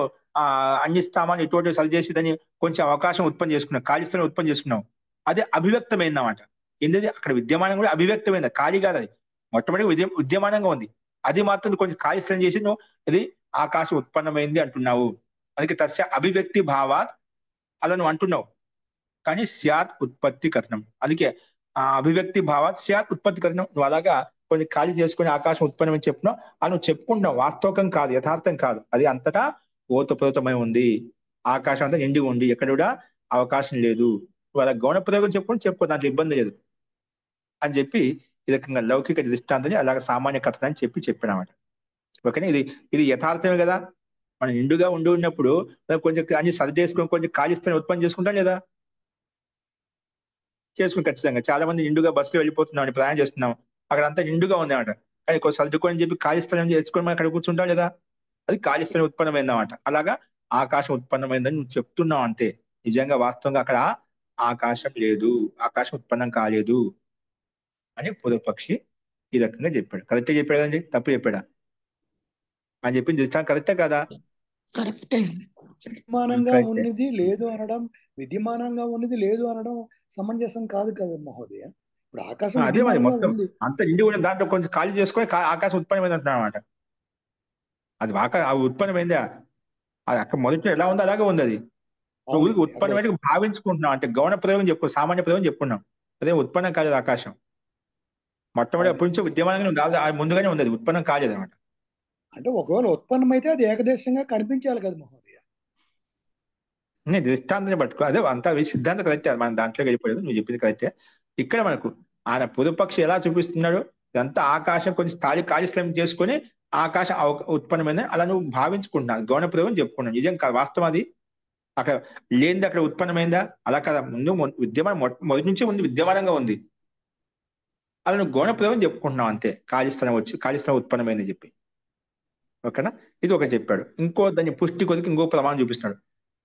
అన్ని స్థామాన్ని ఇటువంటి సరి చేసి దాన్ని కొంచెం అవకాశం ఉత్పన్నం చేసుకున్నాం, ఖాళీ స్థలం ఉత్పన్నం చేసుకున్నాం, అదే అభివ్యక్తమైంది అన్నమాట. ఏంటది? అక్కడ విద్యమానం కూడా అభివ్యక్తమైంది, ఖాళీ కాదు అది, మొట్టమొదటి విద్యమానంగా ఉంది. అది మాత్రం కొంచెం ఖాళీ స్థలం చేసి నువ్వు అది ఆకాశం ఉత్పన్నమైంది అంటున్నావు. అందుకే తస్య అభివ్యక్తి భావాత్ అలా నువ్వు అంటున్నావు. కానీ స్యాత్ ఉత్పత్తి కథనం. అందుకే అభివ్యక్తి భావాత్ స్యాత్ ఉత్పత్తి కథనం. నువ్వు అలాగా కొంచెం ఖాళీ చేసుకుని ఆకాశం ఉత్పన్నమని చెప్తున్నావు, అది నువ్వు చెప్పుకుంటున్నావు, వాస్తవకం కాదు, యథార్థం కాదు. అది అంతటా ఓతప్రోతమై ఉంది, ఆకాశం అంతా నిండి ఉంది, ఎక్కడ కూడా అవకాశం లేదు. నువ్వు అలా గౌణ ప్రయోగం చెప్పుకో, దాంట్లో ఇబ్బంది లేదు అని చెప్పి ఈ రకంగా లౌకిక దృష్టాంతాన్ని అలాగ సామాన్య కథనం అని చెప్పాడన్నమాట. ఓకేనా? ఇది యథార్థమే కదా. మనం నిండుగా ఉన్నప్పుడు కొంచెం అన్ని సరి చేసుకొని కొంచెం ఖాళీ స్థలం ఉత్పన్నం చేసుకుంటాం లేదా? చేసుకుని ఖచ్చితంగా. చాలా మంది నిండుగా బస్సులో వెళ్ళిపోతున్నాం, ప్రయాణం చేస్తున్నాం, అక్కడ అంతా నిండుగా ఉంది అన్నమాట, కానీ కొంచెం సర్దుకొని చెప్పి ఖాళీ స్థలం చేసుకొని మనం అక్కడ కూర్చుంటాం లేదా? అది ఖాళీ స్థలం ఉత్పన్నమైందన్నమాట. అలాగా ఆకాశం ఉత్పన్నమైందని నువ్వు చెప్తున్నావు అంతే. నిజంగా వాస్తవంగా అక్కడ ఆకాశం లేదు, ఆకాశం ఉత్పన్నం కాలేదు అని పూర్వపక్షి ఈ రకంగా చెప్పాడు. కరెక్టే చెప్పాడు కదండి, తప్పు చెప్పాడా? అని చెప్పింది దృష్టాంతం కరెక్టే కదా? విద్యమానంగా ఉన్నది లేదు అనడం, విద్యమానంగా ఉన్నది లేదు అనడం సమంజసం కాదు కదా మహోదయ. ఇప్పుడు ఆకాశం అదే మరి మొత్తం అంత నిండి ఉన్న దాంట్లో కొంచెం ఖాళీ చేసుకొని ఆకాశం ఉత్పన్నమైంది అంటున్నాడు అనమాట. అది ఉత్పన్నమైందా? అది అక్కడ మొదట్లో ఎలా ఉందో అలాగే ఉంది. అది నువ్వు ఉత్పన్నమైన భావించుకుంటున్నావు అంటే గౌణ ప్రయోగం సామాన్య ప్రయోగం చెప్పుకున్నాం, అదే ఉత్పన్నం కాలేదు ఆకాశం. మొట్టమొదటి ఎప్పటి నుంచో విద్యమానంగా ముందుగానే ఉంది, అది ఉత్పన్నం కాలేదు అనమాట. అంటే ఒకవేళ ఉత్పన్నమైతే అది ఏకదేశంగా కనిపించాలి కదా మహోదయ. దృష్టాంతాన్ని పట్టుకో, అదే అంతా సిద్ధాంతం కరెక్టే, మనం దాంట్లో వెళ్ళిపోలేదు, నువ్వు చెప్పింది కరెక్టే. ఇక్కడ మనకు ఆయన పూర్వపక్షి ఎలా చూపిస్తున్నాడు, ఇదంతా ఆకాశం కొంచెం ఖాళీ స్థలం చేసుకొని ఆకాశం ఉత్పన్నమైన అలా నువ్వు భావించుకుంటున్నావు, గౌణ ప్రయోగం చెప్పుకున్నావు. నిజం కాదు, వాస్తవం అది. అక్కడ లేనిది అక్కడ ఉత్పన్నమైందా? అలా కదా, ముందు విద్యమానం మొదటి నుంచి ఉంది, విద్యమానంగా ఉంది. అలా నువ్వు గౌణ ప్రయోగం చెప్పుకుంటున్నావు అంతే, ఖాళీ స్థలం ఉత్పన్నమైందని చెప్పి. ఓకేనా, ఇది ఒకటి చెప్పాడు. ఇంకో దాన్ని పుష్టి కొద్దికి ఇంకో ప్రమాణం చూపిస్తున్నాడు.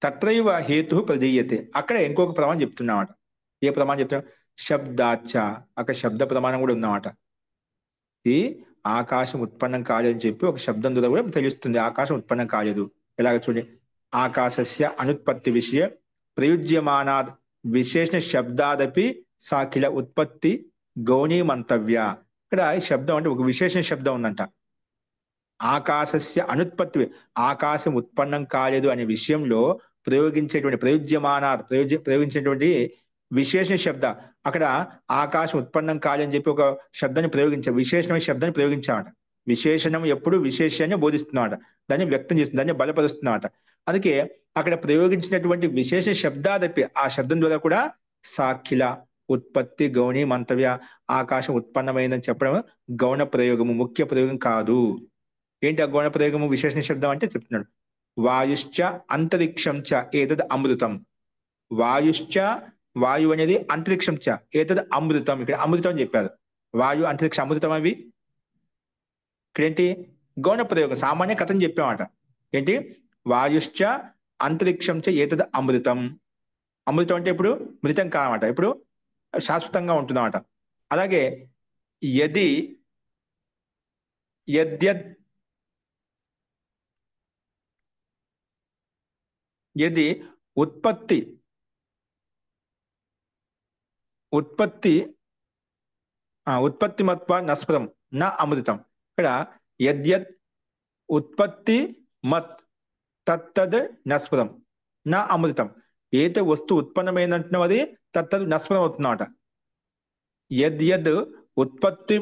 తత్రైవ హేతు ప్రదీయతే, అక్కడ ఇంకొక ప్రమాణం చెప్తున్నామాట. ఏ ప్రమాణం చెప్తున్నాడు? శబ్దాచ, అక్కడ శబ్ద ప్రమాణం కూడా ఉన్నమాట. ఈ ఆకాశం ఉత్పన్నం కాలేదని చెప్పి ఒక శబ్దం ద్వారా కూడా తెలుస్తుంది ఆకాశం ఉత్పన్నం కాలేదు. ఎలాగ చూడండి, ఆకాశస్య అనుత్పత్తి విషయ ప్రయుజ్యమానాద్ విశేషణ శబ్దాదపి సాకిల ఉత్పత్తి గౌణీ మంతవ్య. ఇక్కడ ఈ శబ్దం అంటే ఒక విశేషణ శబ్దం ఉందంట. ఆకాశస్య అనుత్పత్తి, ఆకాశం ఉత్పన్నం కాలేదు అనే విషయంలో ప్రయోగించేటువంటి ప్రయోగించేటువంటి విశేషణ శబ్ద, అక్కడ ఆకాశం ఉత్పన్నం కాదని చెప్పి ఒక శబ్దాన్ని విశేషణమైన శబ్దాన్ని ప్రయోగించామట. విశేషణం ఎప్పుడు విశేషాన్ని బోధిస్తున్నామట, దాన్ని వ్యక్తం చేస్తుంది, దాన్ని బలపరుస్తున్నామట. అందుకే అక్కడ ప్రయోగించినటువంటి విశేషణ శబ్దాదపి, ఆ శబ్దం ద్వారా కూడా సాఖిల ఉత్పత్తి గౌణీ మంతవ్య, ఆకాశం ఉత్పన్నమైందని చెప్పడం గౌణ ప్రయోగము, ముఖ్య ప్రయోగం కాదు. ఏంటి ఆ గౌణ ప్రయోగము విశేషణ శబ్దం అంటే చెప్తున్నాడు. వాయుశ్చ అంతరిక్షం చ ఏతద్ అమృతం. వాయుశ్చ, వాయు అనేది అంతరిక్షం చ ఏతద్ అమృతం, ఇక్కడ అమృతం అని చెప్పారు. వాయు అంతరిక్ష అమృతం అవి ఇక్కడేంటి గౌణ ప్రయోగం, సామాన్య కథను చెప్పామట. ఏంటి వాయుశ్చ అంతరిక్షం చ ఏతద్ అమృతం. అమృతం అంటే ఇప్పుడు మృతం కాదన్నమాట, ఇప్పుడు శాశ్వతంగా ఉంటుందన్నమాట. అలాగే యది ఉత్పత్తి మత్వ నస్పదం నా అమృతం. ఇక్కడ యద్యద్ ఉత్పత్తి మత్ తత్తద్ నస్పదం నా అమృతం. ఏదో వస్తువు ఉత్పన్నమైందంటున్నావు అది తత్తద్ నస్పదం అవుతుందన్నమాట. యద్యద్ ఉత్పత్తి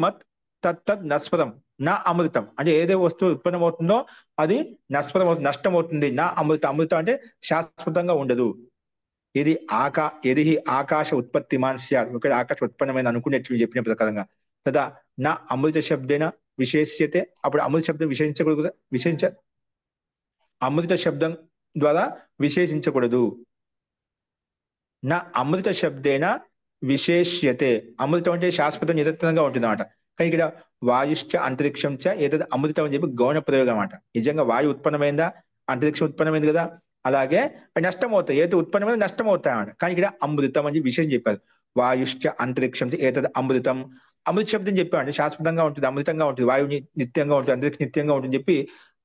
మత్ తత్తద్ నస్పదం నా అమృతం అంటే ఏదో వస్తువు ఉత్పన్నమవుతుందో అది నస్పదం అవుతుంది, నష్టం అవుతుంది. నా అమృతం అంటే శాశ్వతంగా ఉండదు. ఇది ఆకాశ ఉత్పత్తి మాన్స్యార్, ఒకవేళ ఆకాశ ఉత్పన్నమైన అనుకునేట్టు చెప్పిన ప్రకారంగా కదా నా అమృత శబ్దేన విశేష్యతే, అప్పుడు అమృత శబ్దం విశేషించకూడదు కదా, అమృత శబ్దం ద్వారా విశేషించకూడదు. నా అమృత శబ్దేన విశేష్యతే, అమృతం అంటే శాశ్వతం నిరంతరంగా ఉంటుంది అన్నమాట. కానీ ఇక్కడ వాయుశ్చ అంతరిక్షం చ ఏదైతే అమృతం అని చెప్పి గౌణ ప్రయోగం అన్నమాట. నిజంగా వాయు ఉత్పన్నమైందా, అంతరిక్షం ఉత్పన్నమైంది కదా, అలాగే నష్టం అవుతాయి, ఏదో ఉత్పన్నమైంది నష్టం అవుతాయి అన్నమాట. కానీ ఇక్కడ అమృతం అని విశేషం చెప్పారు. వాయుశ్చ అంతరిక్షం ఏతద్ అమృతం, అమృత శబ్దం చెప్పామంటే శాశ్వతంగా ఉంటుంది, అమృతంగా ఉంటుంది, వాయువు నిత్యంగా ఉంటుంది, అంతరిక్షం నిత్యంగా ఉంటుంది చెప్పి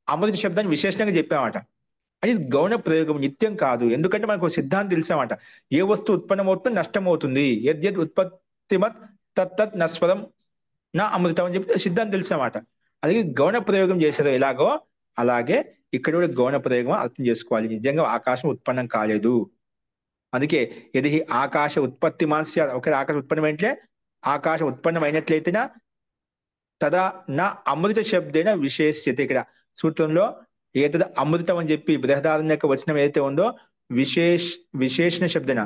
అమృత శబ్దాన్ని విశేషంగా చెప్పామట. అది గౌణ ప్రయోగం, నిత్యం కాదు. ఎందుకంటే మనకు సిద్ధాంతం తెలిసామట, ఏ వస్తువు ఉత్పన్నమవుతుందో నష్టం అవుతుంది. యద్యద్ ఉత్పత్తిమత్ తత్తత్ నస్వరం నా అమృతం అని చెప్పి సిద్ధాంతం తెలిసామట. అలాగే గౌణ ప్రయోగం చేసేదో ఎలాగో అలాగే ఇక్కడ కూడా గౌణ ప్రయోగం అర్థం చేసుకోవాలి. నిజంగా ఆకాశం ఉత్పన్నం కాలేదు. అందుకే ఇది ఆకాశ ఉత్పత్తి మాన్స్య, ఒకవేళ ఆకాశం ఉత్పన్నమైనట్లే, ఆకాశం ఉత్పన్నమైనట్లయితేనా తదా నా అమృత శబ్దేన విశేష్యత. ఇక్కడ సూత్రంలో ఏతద అమృతం అని చెప్పి బృహదారణ్యక వచనం ఏదైతే ఉందో విశేషణ శబ్దన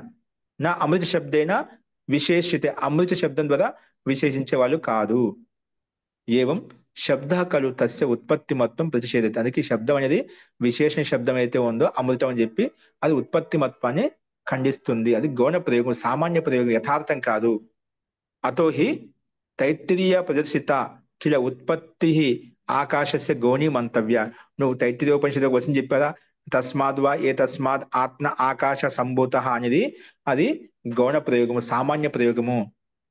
నా అమృత శబ్దేన విశేష్యత, అమృత శబ్దం ద్వారా విశేషించే వాళ్ళు కాదు. ఏవం శబ్ద కలు తస్య ఉత్పత్తి మత్వం ప్రతిషేధత. అందుకే శబ్దం అనేది విశేషణ శబ్దం అయితే ఉందో అమృతం అని చెప్పి అది ఉత్పత్తి మత్వాన్ని ఖండిస్తుంది. అది గౌణ ప్రయోగం, సామాన్య ప్రయోగం, యథార్థం కాదు. అతోహి తైత్తిరీయ ప్రదర్శిత కిల ఉత్పత్తి ఆకాశస్య గౌణీ మంతవ్య. నువ్వు తైత్తిరీయోపనిషత్తు వచనం చెప్పారా, తస్మాద్వా ఏ తస్మాత్ ఆత్మ ఆకాశ సంభూత అనేది అది గౌణ ప్రయోగము, సామాన్య ప్రయోగము,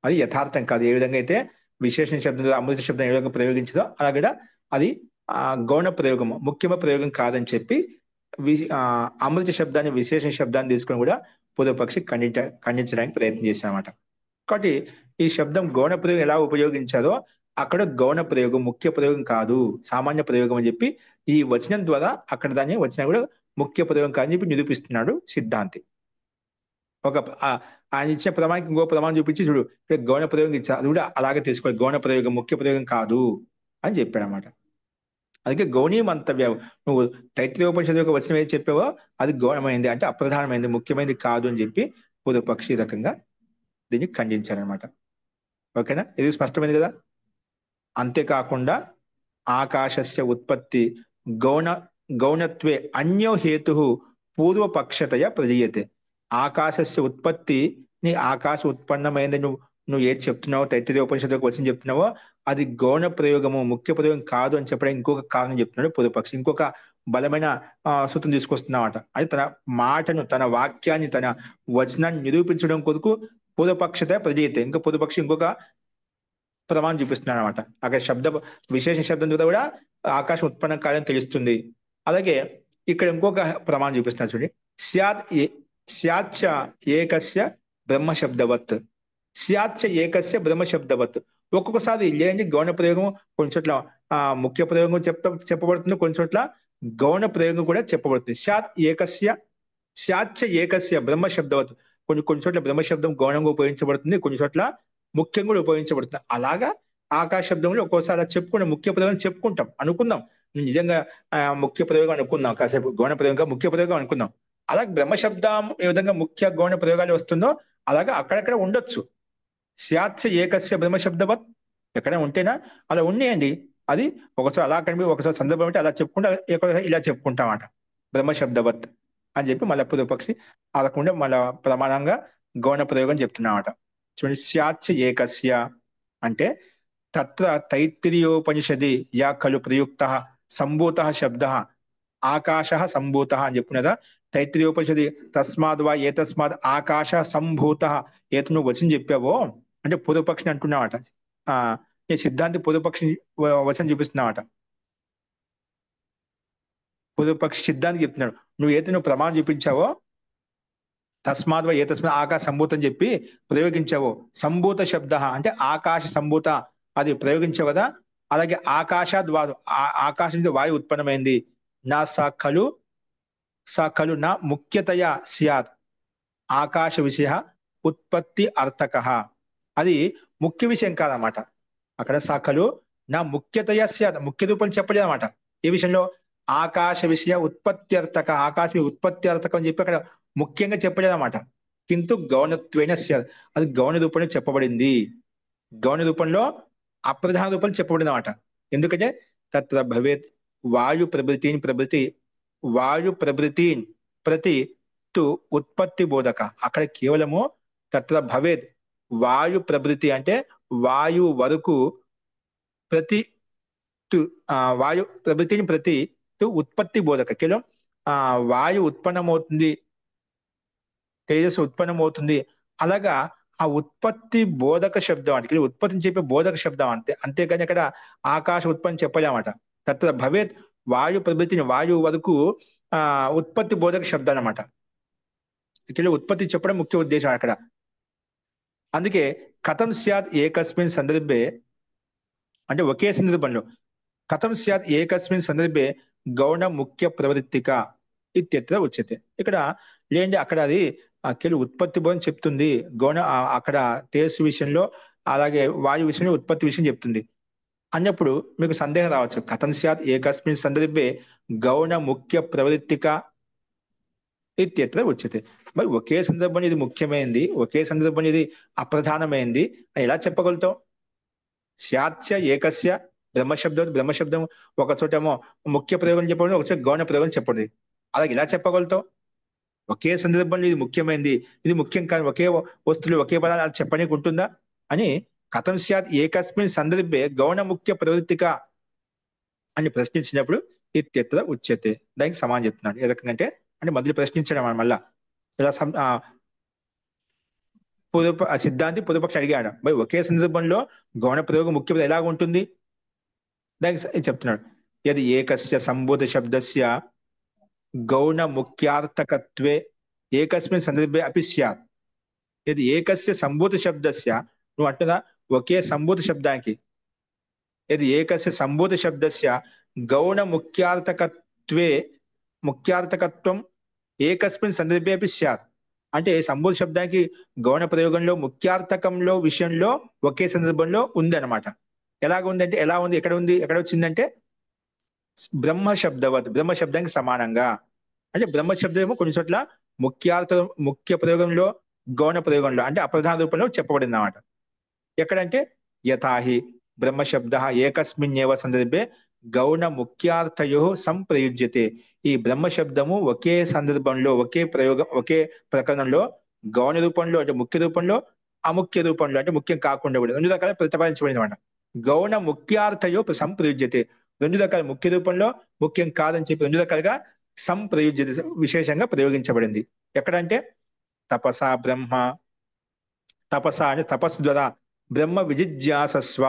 అది యథార్థం కాదు. ఏ విధంగా అయితే విశేషణ శబ్దం అమృత శబ్దం ఏ విధంగా ప్రయోగించదో అలాగే అది గౌణ ప్రయోగము, ముఖ్యమైన ప్రయోగం కాదని చెప్పి అమృత శబ్దాన్ని విశేషణ శబ్దాన్ని తీసుకొని కూడా పూర్వపక్షి ఖండించడానికి ప్రయత్నం చేశామన్నమాట. కాబట్టి ఈ శబ్దం గౌణ ప్రయోగం ఎలా ఉపయోగించారో అక్కడ గౌణ ప్రయోగం, ముఖ్య ప్రయోగం కాదు, సామాన్య ప్రయోగం అని చెప్పి ఈ వచనం ద్వారా అక్కడ దాన్ని వచనం కూడా ముఖ్య ప్రయోగం కాదని చెప్పి నిరూపిస్తున్నాడు సిద్ధాంతి. ఆయన ఇచ్చిన ప్రమాణానికి ఇంకో ప్రమాణం చూపించి చూడు గౌణ ప్రయోగం ఇచ్చారు, అది కూడా అలాగే తీసుకోవాలి, గౌణ ప్రయోగం ముఖ్య ప్రయోగం కాదు అని చెప్పాడు అన్నమాట. అందుకే గౌణీ మంతవ్యం, నువ్వు తైత్తిరీయోపనిషత్తు యొక్క వచనం ఏది చెప్పావో అది గౌణమైంది అంటే అప్రధానమైంది, ముఖ్యమైనది కాదు అని చెప్పి పూర్వపక్షి రకంగా దీన్ని ఖండించాడనమాట. ఓకేనా, ఇది స్పష్టమైంది కదా. అంతేకాకుండా ఆకాశస్య ఉత్పత్తి గౌణత్వే అన్యో హేతు పూర్వపక్షతయ ప్రజీయతే. ఆకాశస్య ఉత్పత్తి నీ ఆకాశ ఉత్పన్నమైంది నువ్వు నువ్వు ఏది చెప్తున్నావో, తైత్తిరీయ ఉపనిషత్తుకు వచ్చింది చెప్తున్నావో అది గౌణ ప్రయోగము, ముఖ్య ప్రయోగం కాదు అని చెప్పడానికి ఇంకొక కారణం చెప్తున్నాడు పూర్వపక్షి. ఇంకొక బలమైన సూత్రం తీసుకొస్తున్నామట. అది తన మాటను, తన వాక్యాన్ని, తన వచనాన్ని నిరూపించడం కొరకు పూర్వపక్షత ప్రజయితే, ఇంకా పూర్వపక్షి ఇంకొక ప్రమాణం చూపిస్తున్నాడు అనమాట. అక్కడ విశేష శబ్దం ద్వారా కూడా ఆకాశం ఉత్పన్న కాలం తెలుస్తుంది. అలాగే ఇక్కడ ఇంకొక ప్రమాణం చూపిస్తున్నాడు చూడండి. స్యాచ్చ ఏకస్య బ్రహ్మశబ్దవత్, స్యాచ్చ ఏకస్య బ్రహ్మశబ్దవత్. ఒక్కొక్కసారి లేని గౌణ ప్రయోగం, కొన్ని చోట్ల ముఖ్య ప్రయోగం చెప్పబడుతుంది, కొన్ని చోట్ల గౌణ ప్రయోగం కూడా చెప్పబడుతుంది. స్యాచ్చ ఏకస్య బ్రహ్మశబ్దవత్. కొన్ని చోట్ల బ్రహ్మశబ్దం గౌణంగా ఉపయోగించబడుతుంది, కొన్ని చోట్ల ముఖ్యంగా కూడా ఉపయోగించబడుతుంది. అలాగా ఆకాశ శబ్దంలో ఒక్కోసారి చెప్పుకునే ముఖ్య ప్రయోగం చెప్పుకుంటాం, అనుకుందాం నిజంగా ముఖ్య ప్రయోగం అనుకుందాం, కాసేపు గౌణ ప్రయోగం ముఖ్య ప్రయోగం అనుకుందాం. అలాగే బ్రహ్మశబ్దం ఏ విధంగా ముఖ్య గౌణ ప్రయోగాలు వస్తుందో అలాగా అక్కడక్కడ ఉండొచ్చు. స్యాచ్చ ఏకస్య బ్రహ్మశబ్దవత్ ఎక్కడ ఉంటేనా అలా ఉన్నాయండి. అది ఒకసారి అలా కనిపి, ఒకసారి సందర్భం అంటే అలా చెప్పుకుంటా, ఇలా చెప్పుకుంటామాట బ్రహ్మశబ్దవత్ అని చెప్పి మళ్ళీ పూర్వపక్షి అలాకుండా మళ్ళా ప్రమాణంగా గౌణ ప్రయోగం చెప్తున్నామట. చూడండి, స్యాచ్చ ఏకస్య అంటే తత్ర తైత్తిరీయోపనిషది యా ఖలు ప్రయుక్త సంభూత శబ్ద ఆకాశ సంభూత అని చెప్పుకున్నదా. తైత్తిరీయోపనిషది తస్మాద్ వా ఏతస్మాద్ ఆకాశ సంభూత ఏత నువ్వు వచనం చెప్పావో అంటే పూర్వపక్షిని అంటున్నావట. ఈ సిద్ధాంతి పూర్వపక్షి వచనం చూపిస్తున్నావట. పూర్వపక్షి సిద్ధాంతి చెప్తున్నాడు, నువ్వు ప్రమాణం చూపించావో తస్మాద్ వా ఏతస్మాద్ ఆకాశ సంభూత అని చెప్పి ప్రయోగించావో, సంభూత శబ్ద అంటే ఆకాశ సంభూత అది ప్రయోగించావు కదా. అలాగే ఆకాశాద్ వాయు, ఆకాశం నుంచి వాయు ఉత్పన్నమైంది. నా సఖలు నా ముఖ్యతయా స్యాత్ ఆకాశ విషయ ఉత్పత్తి అర్థక. అది ముఖ్య విషయం కాదన్నమాట. అక్కడ సఖలు నా ముఖ్యతయా స్యాత్, ముఖ్య రూపం చెప్పలేదు అనమాట. ఈ విషయంలో ఆకాశ విషయ ఉత్పత్తి అర్థక, ఆకాశ ఉత్పత్తి అర్థకం అని చెప్పి అక్కడ ముఖ్యంగా చెప్పలేదు అనమాట. కింద గౌణత్వేన స్యాత్, అది గౌణ రూపంలో చెప్పబడింది. గౌణ రూపంలో అప్రధాన రూపంలో చెప్పబడింది అనమాట. ఎందుకంటే తత్ర భవేత్ వాయు ప్రభృతీన్ ప్రతి తు ఉత్పత్తి బోధక. అక్కడ కేవలము తత్ర భవేత్ వాయు ప్రభృతి అంటే వాయు వరకు ప్రతి వాయు ప్రభృతిని ప్రతి తు ఉత్పత్తి బోధక. కేవలం వాయు ఉత్పన్నమవుతుంది, తేజస్సు ఉత్పన్నమవుతుంది. అలాగా ఆ ఉత్పత్తి బోధక శబ్దం అంటే ఉత్పత్తిని చెప్పే బోధక శబ్దం అంతే. అంతేగాని అక్కడ ఆకాశ ఉత్పత్తి చెప్పలేమట. తత్ర భవేత్ వాయు ప్రభృతిని వాయువు వరకు ఉత్పత్తి బోధక శబ్దం అనమాట. ఇక్కడ ఉత్పత్తి చెప్పడం ముఖ్య ఉద్దేశం అక్కడ. అందుకే కథం స్యాత్ ఏకస్మిన్ సందర్భే అంటే ఒకే సందర్భంలో కథం స్యాత్ ఏకస్మిన్ సందర్భే గౌణ ముఖ్య ప్రవృత్తిక ఇత్యత్ర ఉచ్యతే. ఇక్కడ లేండి అక్కడ అది కేవలం ఉత్పత్తి బోధన చెప్తుంది, గౌణ అక్కడ తేజస్సు విషయంలో అలాగే వాయు విషయంలో ఉత్పత్తి విషయం చెప్తుంది అన్నప్పుడు మీకు సందేహం రావచ్చు. కథం స్యాత్ ఏకస్మిన్ సందర్భే గౌణ ముఖ్య ప్రవృత్తిక ఇత్యత్ర ఉచ్యతే. మరి ఒకే సందర్భం ఇది ముఖ్యమైనది, ఒకే సందర్భం ఇది అప్రధానమైంది ఎలా చెప్పగలుగుతాం? స్యాత్య ఏకస్య బ్రహ్మశబ్దం ఒక చోటేమో ముఖ్య ప్రయోగం చెప్పండి, ఒక చోట గౌణ ప్రయోగం చెప్పండి. అలాగే ఇలా చెప్పగలుగుతాం? ఒకే సందర్భంలో ఇది ముఖ్యమైనది, ఇది ముఖ్యం కాదు, ఒకే వస్తువులు ఒకే పదాలు అది చెప్పడానికి ఉంటుందా అని కథం స్యాత్ ఏకస్మిన్ సందర్భే గౌణ ముఖ్య ప్రవృత్తిక అని ప్రశ్నించినప్పుడు ఇత్యత్ర ఉచ్యతే. దానికి సమానం చెప్తున్నాడు. ఏ రకంగా అంటే మొదలు ప్రశ్నించడం మళ్ళా ఇలా సిద్ధాంతి పూర్వపక్షి అడిగాడు, మరి ఒకే సందర్భంలో గౌణ ప్రయోగం ముఖ్య ఎలాగ ఉంటుంది? దానికి చెప్తున్నాడు, యది ఏకస్య సంబోధ శబ్దస్య గౌణ ముఖ్యార్థకత్వే ఏకస్మిన్ సందర్భే అపి స్యాత్. ఇది ఏకస్య సంభూత శబ్దస్య, నువ్వు అంటున్నా ఒకే సంభూత శబ్దానికి, ఇది ఏకస్య సంభూత శబ్దస్య గౌణ ముఖ్యార్థకత్వం ఏకస్మిన్ సందర్భే అపి స్యాత్. అంటే సంభూత శబ్దానికి గౌణ ప్రయోగంలో ముఖ్యార్థకంలో విషయంలో ఒకే సందర్భంలో ఉంది అనమాట. ఎలాగ ఉందంటే ఎలా ఉంది, ఎక్కడ ఉంది, ఎక్కడ వచ్చిందంటే బ్రహ్మ శబ్దానికి సమానంగా. అంటే బ్రహ్మ శబ్దం ఏమో కొన్ని చోట్ల ముఖ్య ప్రయోగంలో గౌణ ప్రయోగంలో అంటే అప్రధాన రూపంలో చెప్పబడింది అన్నమాట. ఎక్కడంటే యథాహి బ్రహ్మశబ్ద ఏకస్మిన్నేవ సందర్భే గౌణ ముఖ్యార్థయో సంప్రయుజ్యతే. ఈ బ్రహ్మశబ్దము ఒకే సందర్భంలో ఒకే ప్రకరణంలో గౌణ రూపంలో అంటే ముఖ్య రూపంలో అముఖ్య రూపంలో అంటే ముఖ్యం కాకుండా కూడా 2 రకాల ప్రతిపాదించబడింది అనమాట. గౌణ ముఖ్యార్థయో సంప్రయుజ్యతే. 2 రకాల ముఖ్య రూపంలో ముఖ్యం కాదని చెప్పి 2 రకాలుగా సంప్రయుజ్యత విశేషంగా ప్రయోగించబడింది. ఎక్కడంటే తపసా బ్రహ్మ, తపస అని తపస్సు ద్వారా బ్రహ్మ విజిజ్ఞాసస్వ,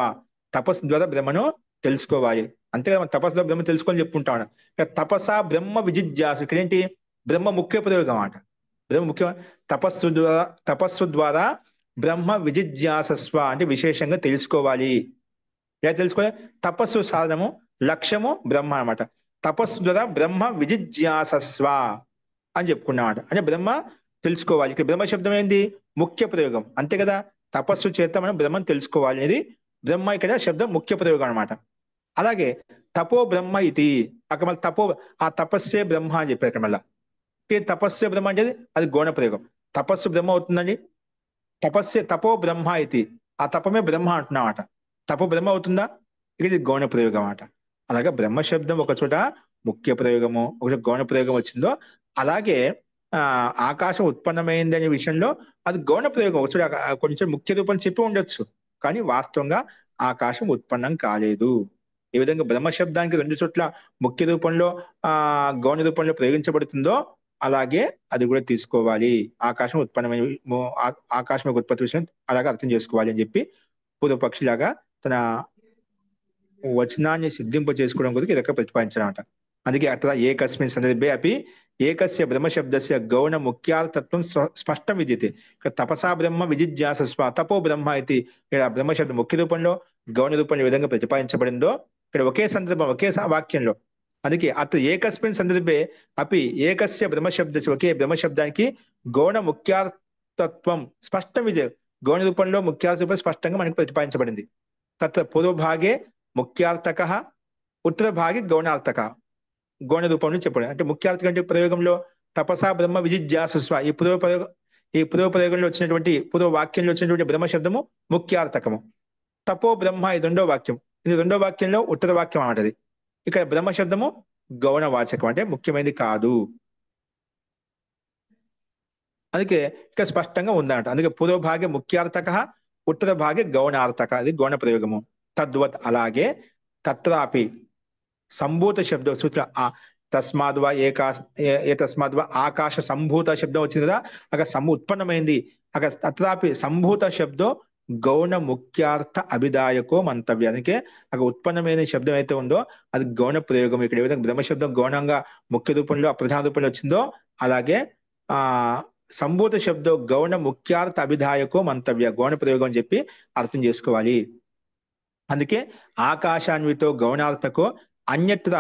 తపస్సు ద్వారా బ్రహ్మను తెలుసుకోవాలి. అంతే కదా, తపస్సు ద్వారా బ్రహ్మ తెలుసుకొని చెప్పుకుంటాను. తపస బ్రహ్మ విజిజ్ఞాస ఇక్కడ ఏంటి, బ్రహ్మ ముఖ్య ప్రయోగం అన్నమాట. బ్రహ్మ ముఖ్య తపస్సు ద్వారా బ్రహ్మ విజిజ్ఞాసస్వ అంటే విశేషంగా తెలుసుకోవాలి. ఎలా తెలుసుకోవాలి, తపస్సు సాధనము లక్ష్యము బ్రహ్మ అన్నమాట. తపస్సు ద్వారా బ్రహ్మ విజిజ్ఞాసస్వ అని చెప్పుకున్నామాట. అంటే బ్రహ్మ తెలుసుకోవాలి. ఇక్కడ బ్రహ్మ శబ్దం ఏంది, ముఖ్య ప్రయోగం. అంతే కదా, తపస్సు చేత మనం బ్రహ్మను తెలుసుకోవాలి అనేది బ్రహ్మ ఇక్కడ శబ్దం ముఖ్య ప్రయోగం అనమాట. అలాగే తపో బ్రహ్మ ఇది, అక్కడ మళ్ళీ ఆ తపస్సే బ్రహ్మ అని చెప్పారు అక్కడ మళ్ళా. తపస్సే బ్రహ్మ అంటే అది గౌణ ప్రయోగం. తపస్సు బ్రహ్మ అవుతుందండి. తపో బ్రహ్మ ఇది, ఆ తపమే బ్రహ్మ అంటున్నామాట. తపో బ్రహ్మ అవుతుందా, ఇక్కడ ఇది గౌణ ప్రయోగం అన్నమాట. అలాగే బ్రహ్మ శబ్దం ఒక చోట ముఖ్య ప్రయోగము, ఒక గౌణ ప్రయోగం వచ్చిందో, అలాగే ఆకాశం ఉత్పన్నమైంది అనే విషయంలో అది గౌణ ప్రయోగం. ఒకసారి కొంచెం ముఖ్య రూపం చెప్పి ఉండొచ్చు, కానీ వాస్తవంగా ఆకాశం ఉత్పన్నం కాలేదు. ఈ విధంగా బ్రహ్మ శబ్దానికి 2 చోట్ల ముఖ్య రూపంలో గౌణ రూపంలో ప్రయోగించబడుతుందో అలాగే అది కూడా తీసుకోవాలి. ఆకాశం ఉత్పన్నమైన ఆకాశం ఉత్పత్తి విషయం అలాగే అర్థం చేసుకోవాలి అని చెప్పి పూర్వపక్షిలాగా తన వచనాన్ని సిద్ధింప చేసుకోవడం కొరకు ఇదొక ప్రతిపాదించాలన్నమాట. అందుకే అట్లా ఏకస్మిన్ సందర్భే అపి ఏకస్య బ్రహ్మశబ్దస్య గౌణ ముఖ్యార్థత్వం స్పష్టం విద్యతే. ఇక్కడ తపసా బ్రహ్మ విజిజ్ఞాసస్వ తపో బ్రహ్మ ఇది, ఇక్కడ బ్రహ్మశబ్దం ముఖ్య రూపంలో గౌణ రూపంలో ఈ విధంగా ప్రతిపాదించబడిందో ఇక్కడ ఒకే సందర్భం ఒకే వాక్యంలో. అందుకే అత ఏకస్మిన్ సందర్భే అపి ఏకస్య బ్రహ్మశబ్దస్య, ఒకే బ్రహ్మశబ్దానికి గౌణ ముఖ్యార్థత్వం స్పష్టం విద్య, గౌణ రూపంలో ముఖ్యార్థ స్పష్టంగా మనకు ప్రతిపాదించబడింది. తత్ర పూర్వభాగే ముఖ్యార్థక, ఉత్తర భాగే గౌణార్థక, గౌణ రూపంలో చెప్పండి. అంటే ముఖ్యార్థక అంటే ప్రయోగంలో తపసా బ్రహ్మ విజిజ్ఞాసస్వ ఈ పూర్వ ప్రయోగంలో వచ్చినటువంటి పూర్వ వాక్యంలో వచ్చినటువంటి బ్రహ్మ శబ్దము ముఖ్యార్థకము. తపో బ్రహ్మ ఇది 2వ వాక్యం, ఇది 2వ వాక్యంలో ఉత్తర వాక్యం అన్నది. ఇక్కడ బ్రహ్మ శబ్దము గౌణ వాచకం అంటే ముఖ్యమైనది కాదు. అందుకే ఇక్కడ స్పష్టంగా ఉందన్నమాట. అందుకే పూర్వ భాగే ముఖ్యార్థక, ఉత్తర భాగే గౌణార్థక, అది గౌణ ప్రయోగము. తద్వత్ అలాగే తత్రాపి సంభూత శబ్దం సూత్ర తస్మాద్వా తస్మాద్వా ఆకాశ సంభూత శబ్దం వచ్చింది కదా, అక్కడ ఉత్పన్నమైంది. అక్కడ తత్రాపి సంభూత శబ్దం గౌణ ముఖ్యార్థ అభిదాయకో మంతవ్య. అందుకే అక్కడ ఉత్పన్నమైన శబ్దం అయితే ఉందో అది గౌణ ప్రయోగం. ఇక్కడ ఏ విధంగా బ్రహ్మశబ్దం గౌణంగా ముఖ్య రూపంలో అప్రధాన రూపంలో వచ్చిందో అలాగే సంభూత శబ్దం గౌణ ముఖ్యార్థ అభిదాయకో మంతవ్య, గౌణ ప్రయోగం అని చెప్పి అర్థం చేసుకోవాలి. అందుకే ఆకాశాన్వితో గౌణార్థకో అన్యత్ర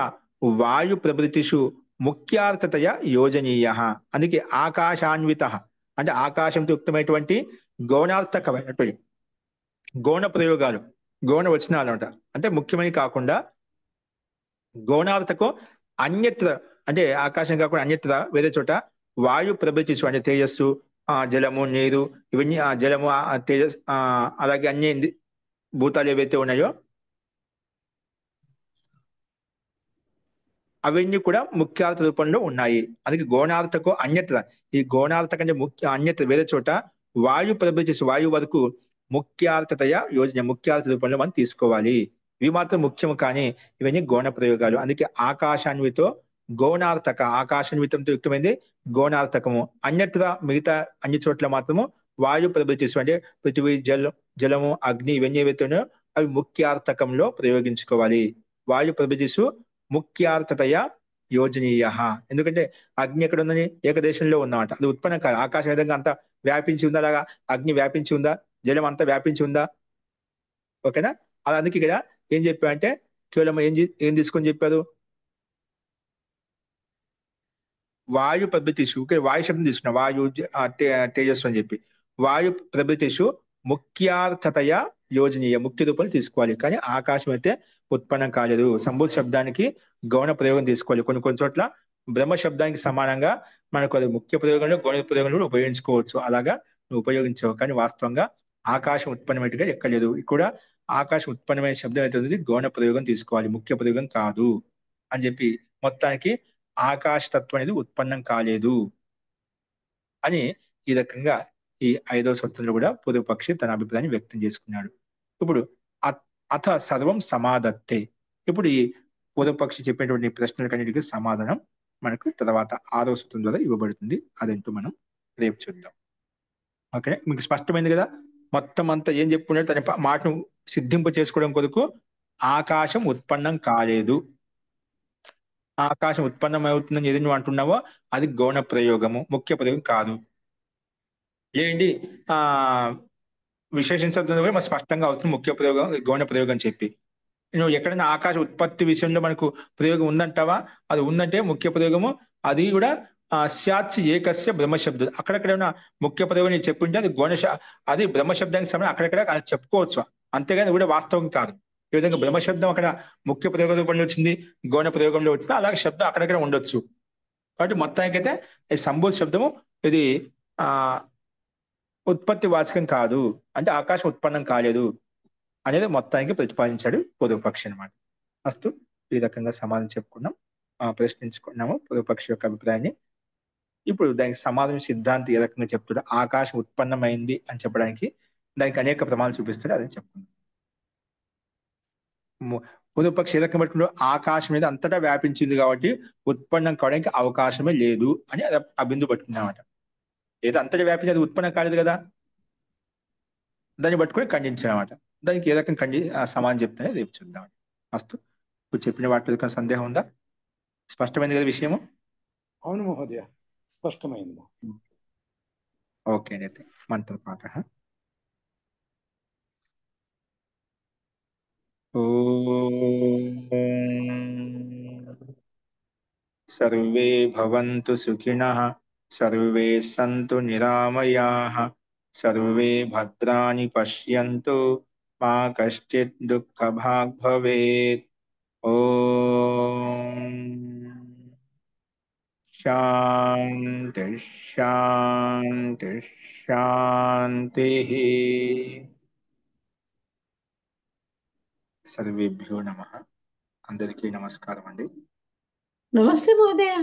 వాయు ప్రభృతిషు ముఖ్యార్థతయ యోజనీయ. అందుకే ఆకాశాన్విత అంటే ఆకాశంతో యుక్తమైనటువంటి గౌణార్థకమైనటువంటి గౌణ ప్రయోగాలు, గౌణ వచనాలు అంట. అంటే ముఖ్యమని కాకుండా గౌణార్థకో అన్యత్ర అంటే ఆకాశం కాకుండా అన్యత్ర వేరే చోట వాయు ప్రభృతిషు అంటే తేజస్సు, జలము, నీరు, ఇవన్నీ జలము, తేజస్ అలాగే అన్ని భూతాలు ఏవైతే ఉన్నాయో అవన్నీ కూడా ముఖ్యార్థ రూపంలో ఉన్నాయి. అందుకే గౌణార్థకో అన్యత్ర, ఈ గౌణార్థక అంటే అన్యత్ర వేరే చోట వాయు ప్రభృతి వాయువు వరకు ముఖ్యార్థతయ యోజన ముఖ్యార్థ రూపంలో మనం తీసుకోవాలి. ఇవి మాత్రం ముఖ్యము, కానీ ఇవన్నీ గౌణ ప్రయోగాలు. అందుకే ఆకాశాన్వితో గౌణార్థక, ఆకాశాన్వితంతో యుక్తమైంది గౌణార్థకము. అన్యత్ర మిగతా అన్ని చోట్ల మాత్రము వాయు ప్రభృతి అంటే పృథివీ, జలము, అగ్ని ఇవన్నీ ఏవైతే ఉన్నాయో అవి ముఖ్యార్థకంలో ప్రయోగించుకోవాలి. వాయు ప్రభృతిషు ముఖ్యార్థతయ యోజనీయ. ఎందుకంటే అగ్ని ఎక్కడ ఉందని ఏకదేశంలో ఉందన్నమాట, అది ఉత్పన్నం కాదు. ఆకాశం విధంగా అంతా వ్యాపించి ఉందా, అలాగా అగ్ని వ్యాపించి ఉందా, జలం అంతా వ్యాపించి ఉందా, ఓకేనా. అలా అందుకే ఇక్కడ ఏం చెప్పా అంటే కేవలం ఏం తీసుకొని చెప్పారు, వాయు ప్రభృతిషు, వాయు శబ్దం తీసుకున్నా, వాయు తేజస్సు అని చెప్పి వాయు ప్రభృతిషు ముఖ్యార్థతయ యోజనీయ, ముఖ్య రూపంలో తీసుకోవాలి. కానీ ఆకాశం అయితే ఉత్పన్నం కాలేదు. సంభూత శబ్దానికి గౌణ ప్రయోగం తీసుకోవాలి. కొన్ని చోట్ల బ్రహ్మ శబ్దానికి సమానంగా మనకు అది ముఖ్య ప్రయోగంలో గౌణ ప్రయోగంలో కూడా ఉపయోగించుకోవచ్చు. అలాగా నువ్వు ఉపయోగించవు, కానీ వాస్తవంగా ఆకాశం ఉత్పన్నమైనట్టుగా ఎక్కలేదు. ఇక్కడ ఆకాశం ఉత్పన్నమైన శబ్దం అయితే ఉంది గౌణ ప్రయోగం తీసుకోవాలి, ముఖ్య ప్రయోగం కాదు అని చెప్పి మొత్తానికి ఆకాశతత్వం అనేది ఉత్పన్నం కాలేదు అని ఈ రకంగా ఈ 5వ సూత్రంలో కూడా పూర్వపక్షి తన అభిప్రాయాన్ని వ్యక్తం చేసుకున్నాడు. ఇప్పుడు అథ సర్వం సమాధత్తే. ఇప్పుడు ఈ పూర్వపక్షి చెప్పినటువంటి ప్రశ్నలకన్నిటికీ సమాధానం మనకు తర్వాత 6వ సూత్రం ద్వారా ఇవ్వబడుతుంది. అదేంటో మనం రేపు చూద్దాం. ఓకే, మీకు స్పష్టమైంది కదా? మొత్తం అంతా ఏం చెప్పుకున్నాడు? తన మాటను సిద్ధింప చేసుకోవడం కొరకు ఆకాశం ఉత్పన్నం కాలేదు. ఆకాశం ఉత్పన్నం అవుతుందని ఏది నువ్వు అంటున్నావో అది గౌణ ప్రయోగము, ముఖ్య ప్రయోగం కాదు. ఏంటి విశేషించడం కూడా స్పష్టంగా అవుతుంది ముఖ్య ప్రయోగం గౌణ ప్రయోగం అని చెప్పి. నువ్వు ఎక్కడైనా ఆకాశ ఉత్పత్తి విషయంలో మనకు ప్రయోగం ఉందంటావా? అది ఉందంటే ముఖ్య ప్రయోగము. అది కూడా స్యాత్ ఏకస్య బ్రహ్మశబ్దం. అక్కడెక్కడైనా ముఖ్య ప్రయోగం నేను చెప్పింటే అది అది బ్రహ్మశబ్దానికి సంబంధించి అక్కడెక్కడ చెప్పుకోవచ్చు, అంతేగాని కూడా వాస్తవం కాదు. ఈ విధంగా బ్రహ్మశబ్దం అక్కడ ముఖ్య ప్రయోగ రూపంలో వచ్చింది, గౌణ ప్రయోగంలో వచ్చింది, అలాగే శబ్దం అక్కడెక్కడ ఉండొచ్చు. కాబట్టి మొత్తానికైతే ఈ సంబోధ శబ్దము ఇది ఉత్పత్తి వాచకం కాదు, అంటే ఆకాశం ఉత్పన్నం కాలేదు అనేది మొత్తానికి ప్రతిపాదించాడు పూర్వపక్షి అనమాట. ఫస్ట్ ఈ రకంగా సమాధానం చెప్పుకున్నాం, ప్రశ్నించుకున్నాము పూర్వపక్షి యొక్క అభిప్రాయాన్ని. ఇప్పుడు దానికి సమాధానం సిద్ధాంతం ఏ రకంగా చెప్తాడు, ఆకాశం ఉత్పన్నమైంది అని చెప్పడానికి దానికి అనేక ప్రమాణాలు చూపిస్తాడు, అదే చెప్పుకున్నాం. పూర్వపక్షి ఏ రకంగా పెట్టుకుంటూ ఆకాశం మీద అంతటా వ్యాపించింది కాబట్టి ఉత్పన్నం కావడానికి అవకాశమే లేదు అని అది అబిందు పట్టుకున్నామట. ఏదో అంతటా వ్యాపించి అది ఉత్పన్నం కాలేదు కదా, దాన్ని పట్టుకొని ఖండించామట. దానికి ఏ రకంగా సమాధానం చెప్తానే రేపు చూద్దామని. మస్తు ఇప్పుడు చెప్పిన వాటి సందేహం ఉందా? స్పష్టమైంది కదా విషయము? అవును మహోదయ, స్పష్టమైంది. ఓకే అండి, అయితే మంత్రపాఠ. సర్వే భవంతు సుఖినః, సర్వే సంతు నిరామయాః, సర్వే భద్రాణి పశ్యంతు, మా కశ్చిత్ దుఃఖభాగ్ భవేత్. ఓం శాంతి శాంతి శాంతి. సర్వేభ్యో నమః. అందరికీ నమస్కారం అండి. నమస్తే మహోదయ.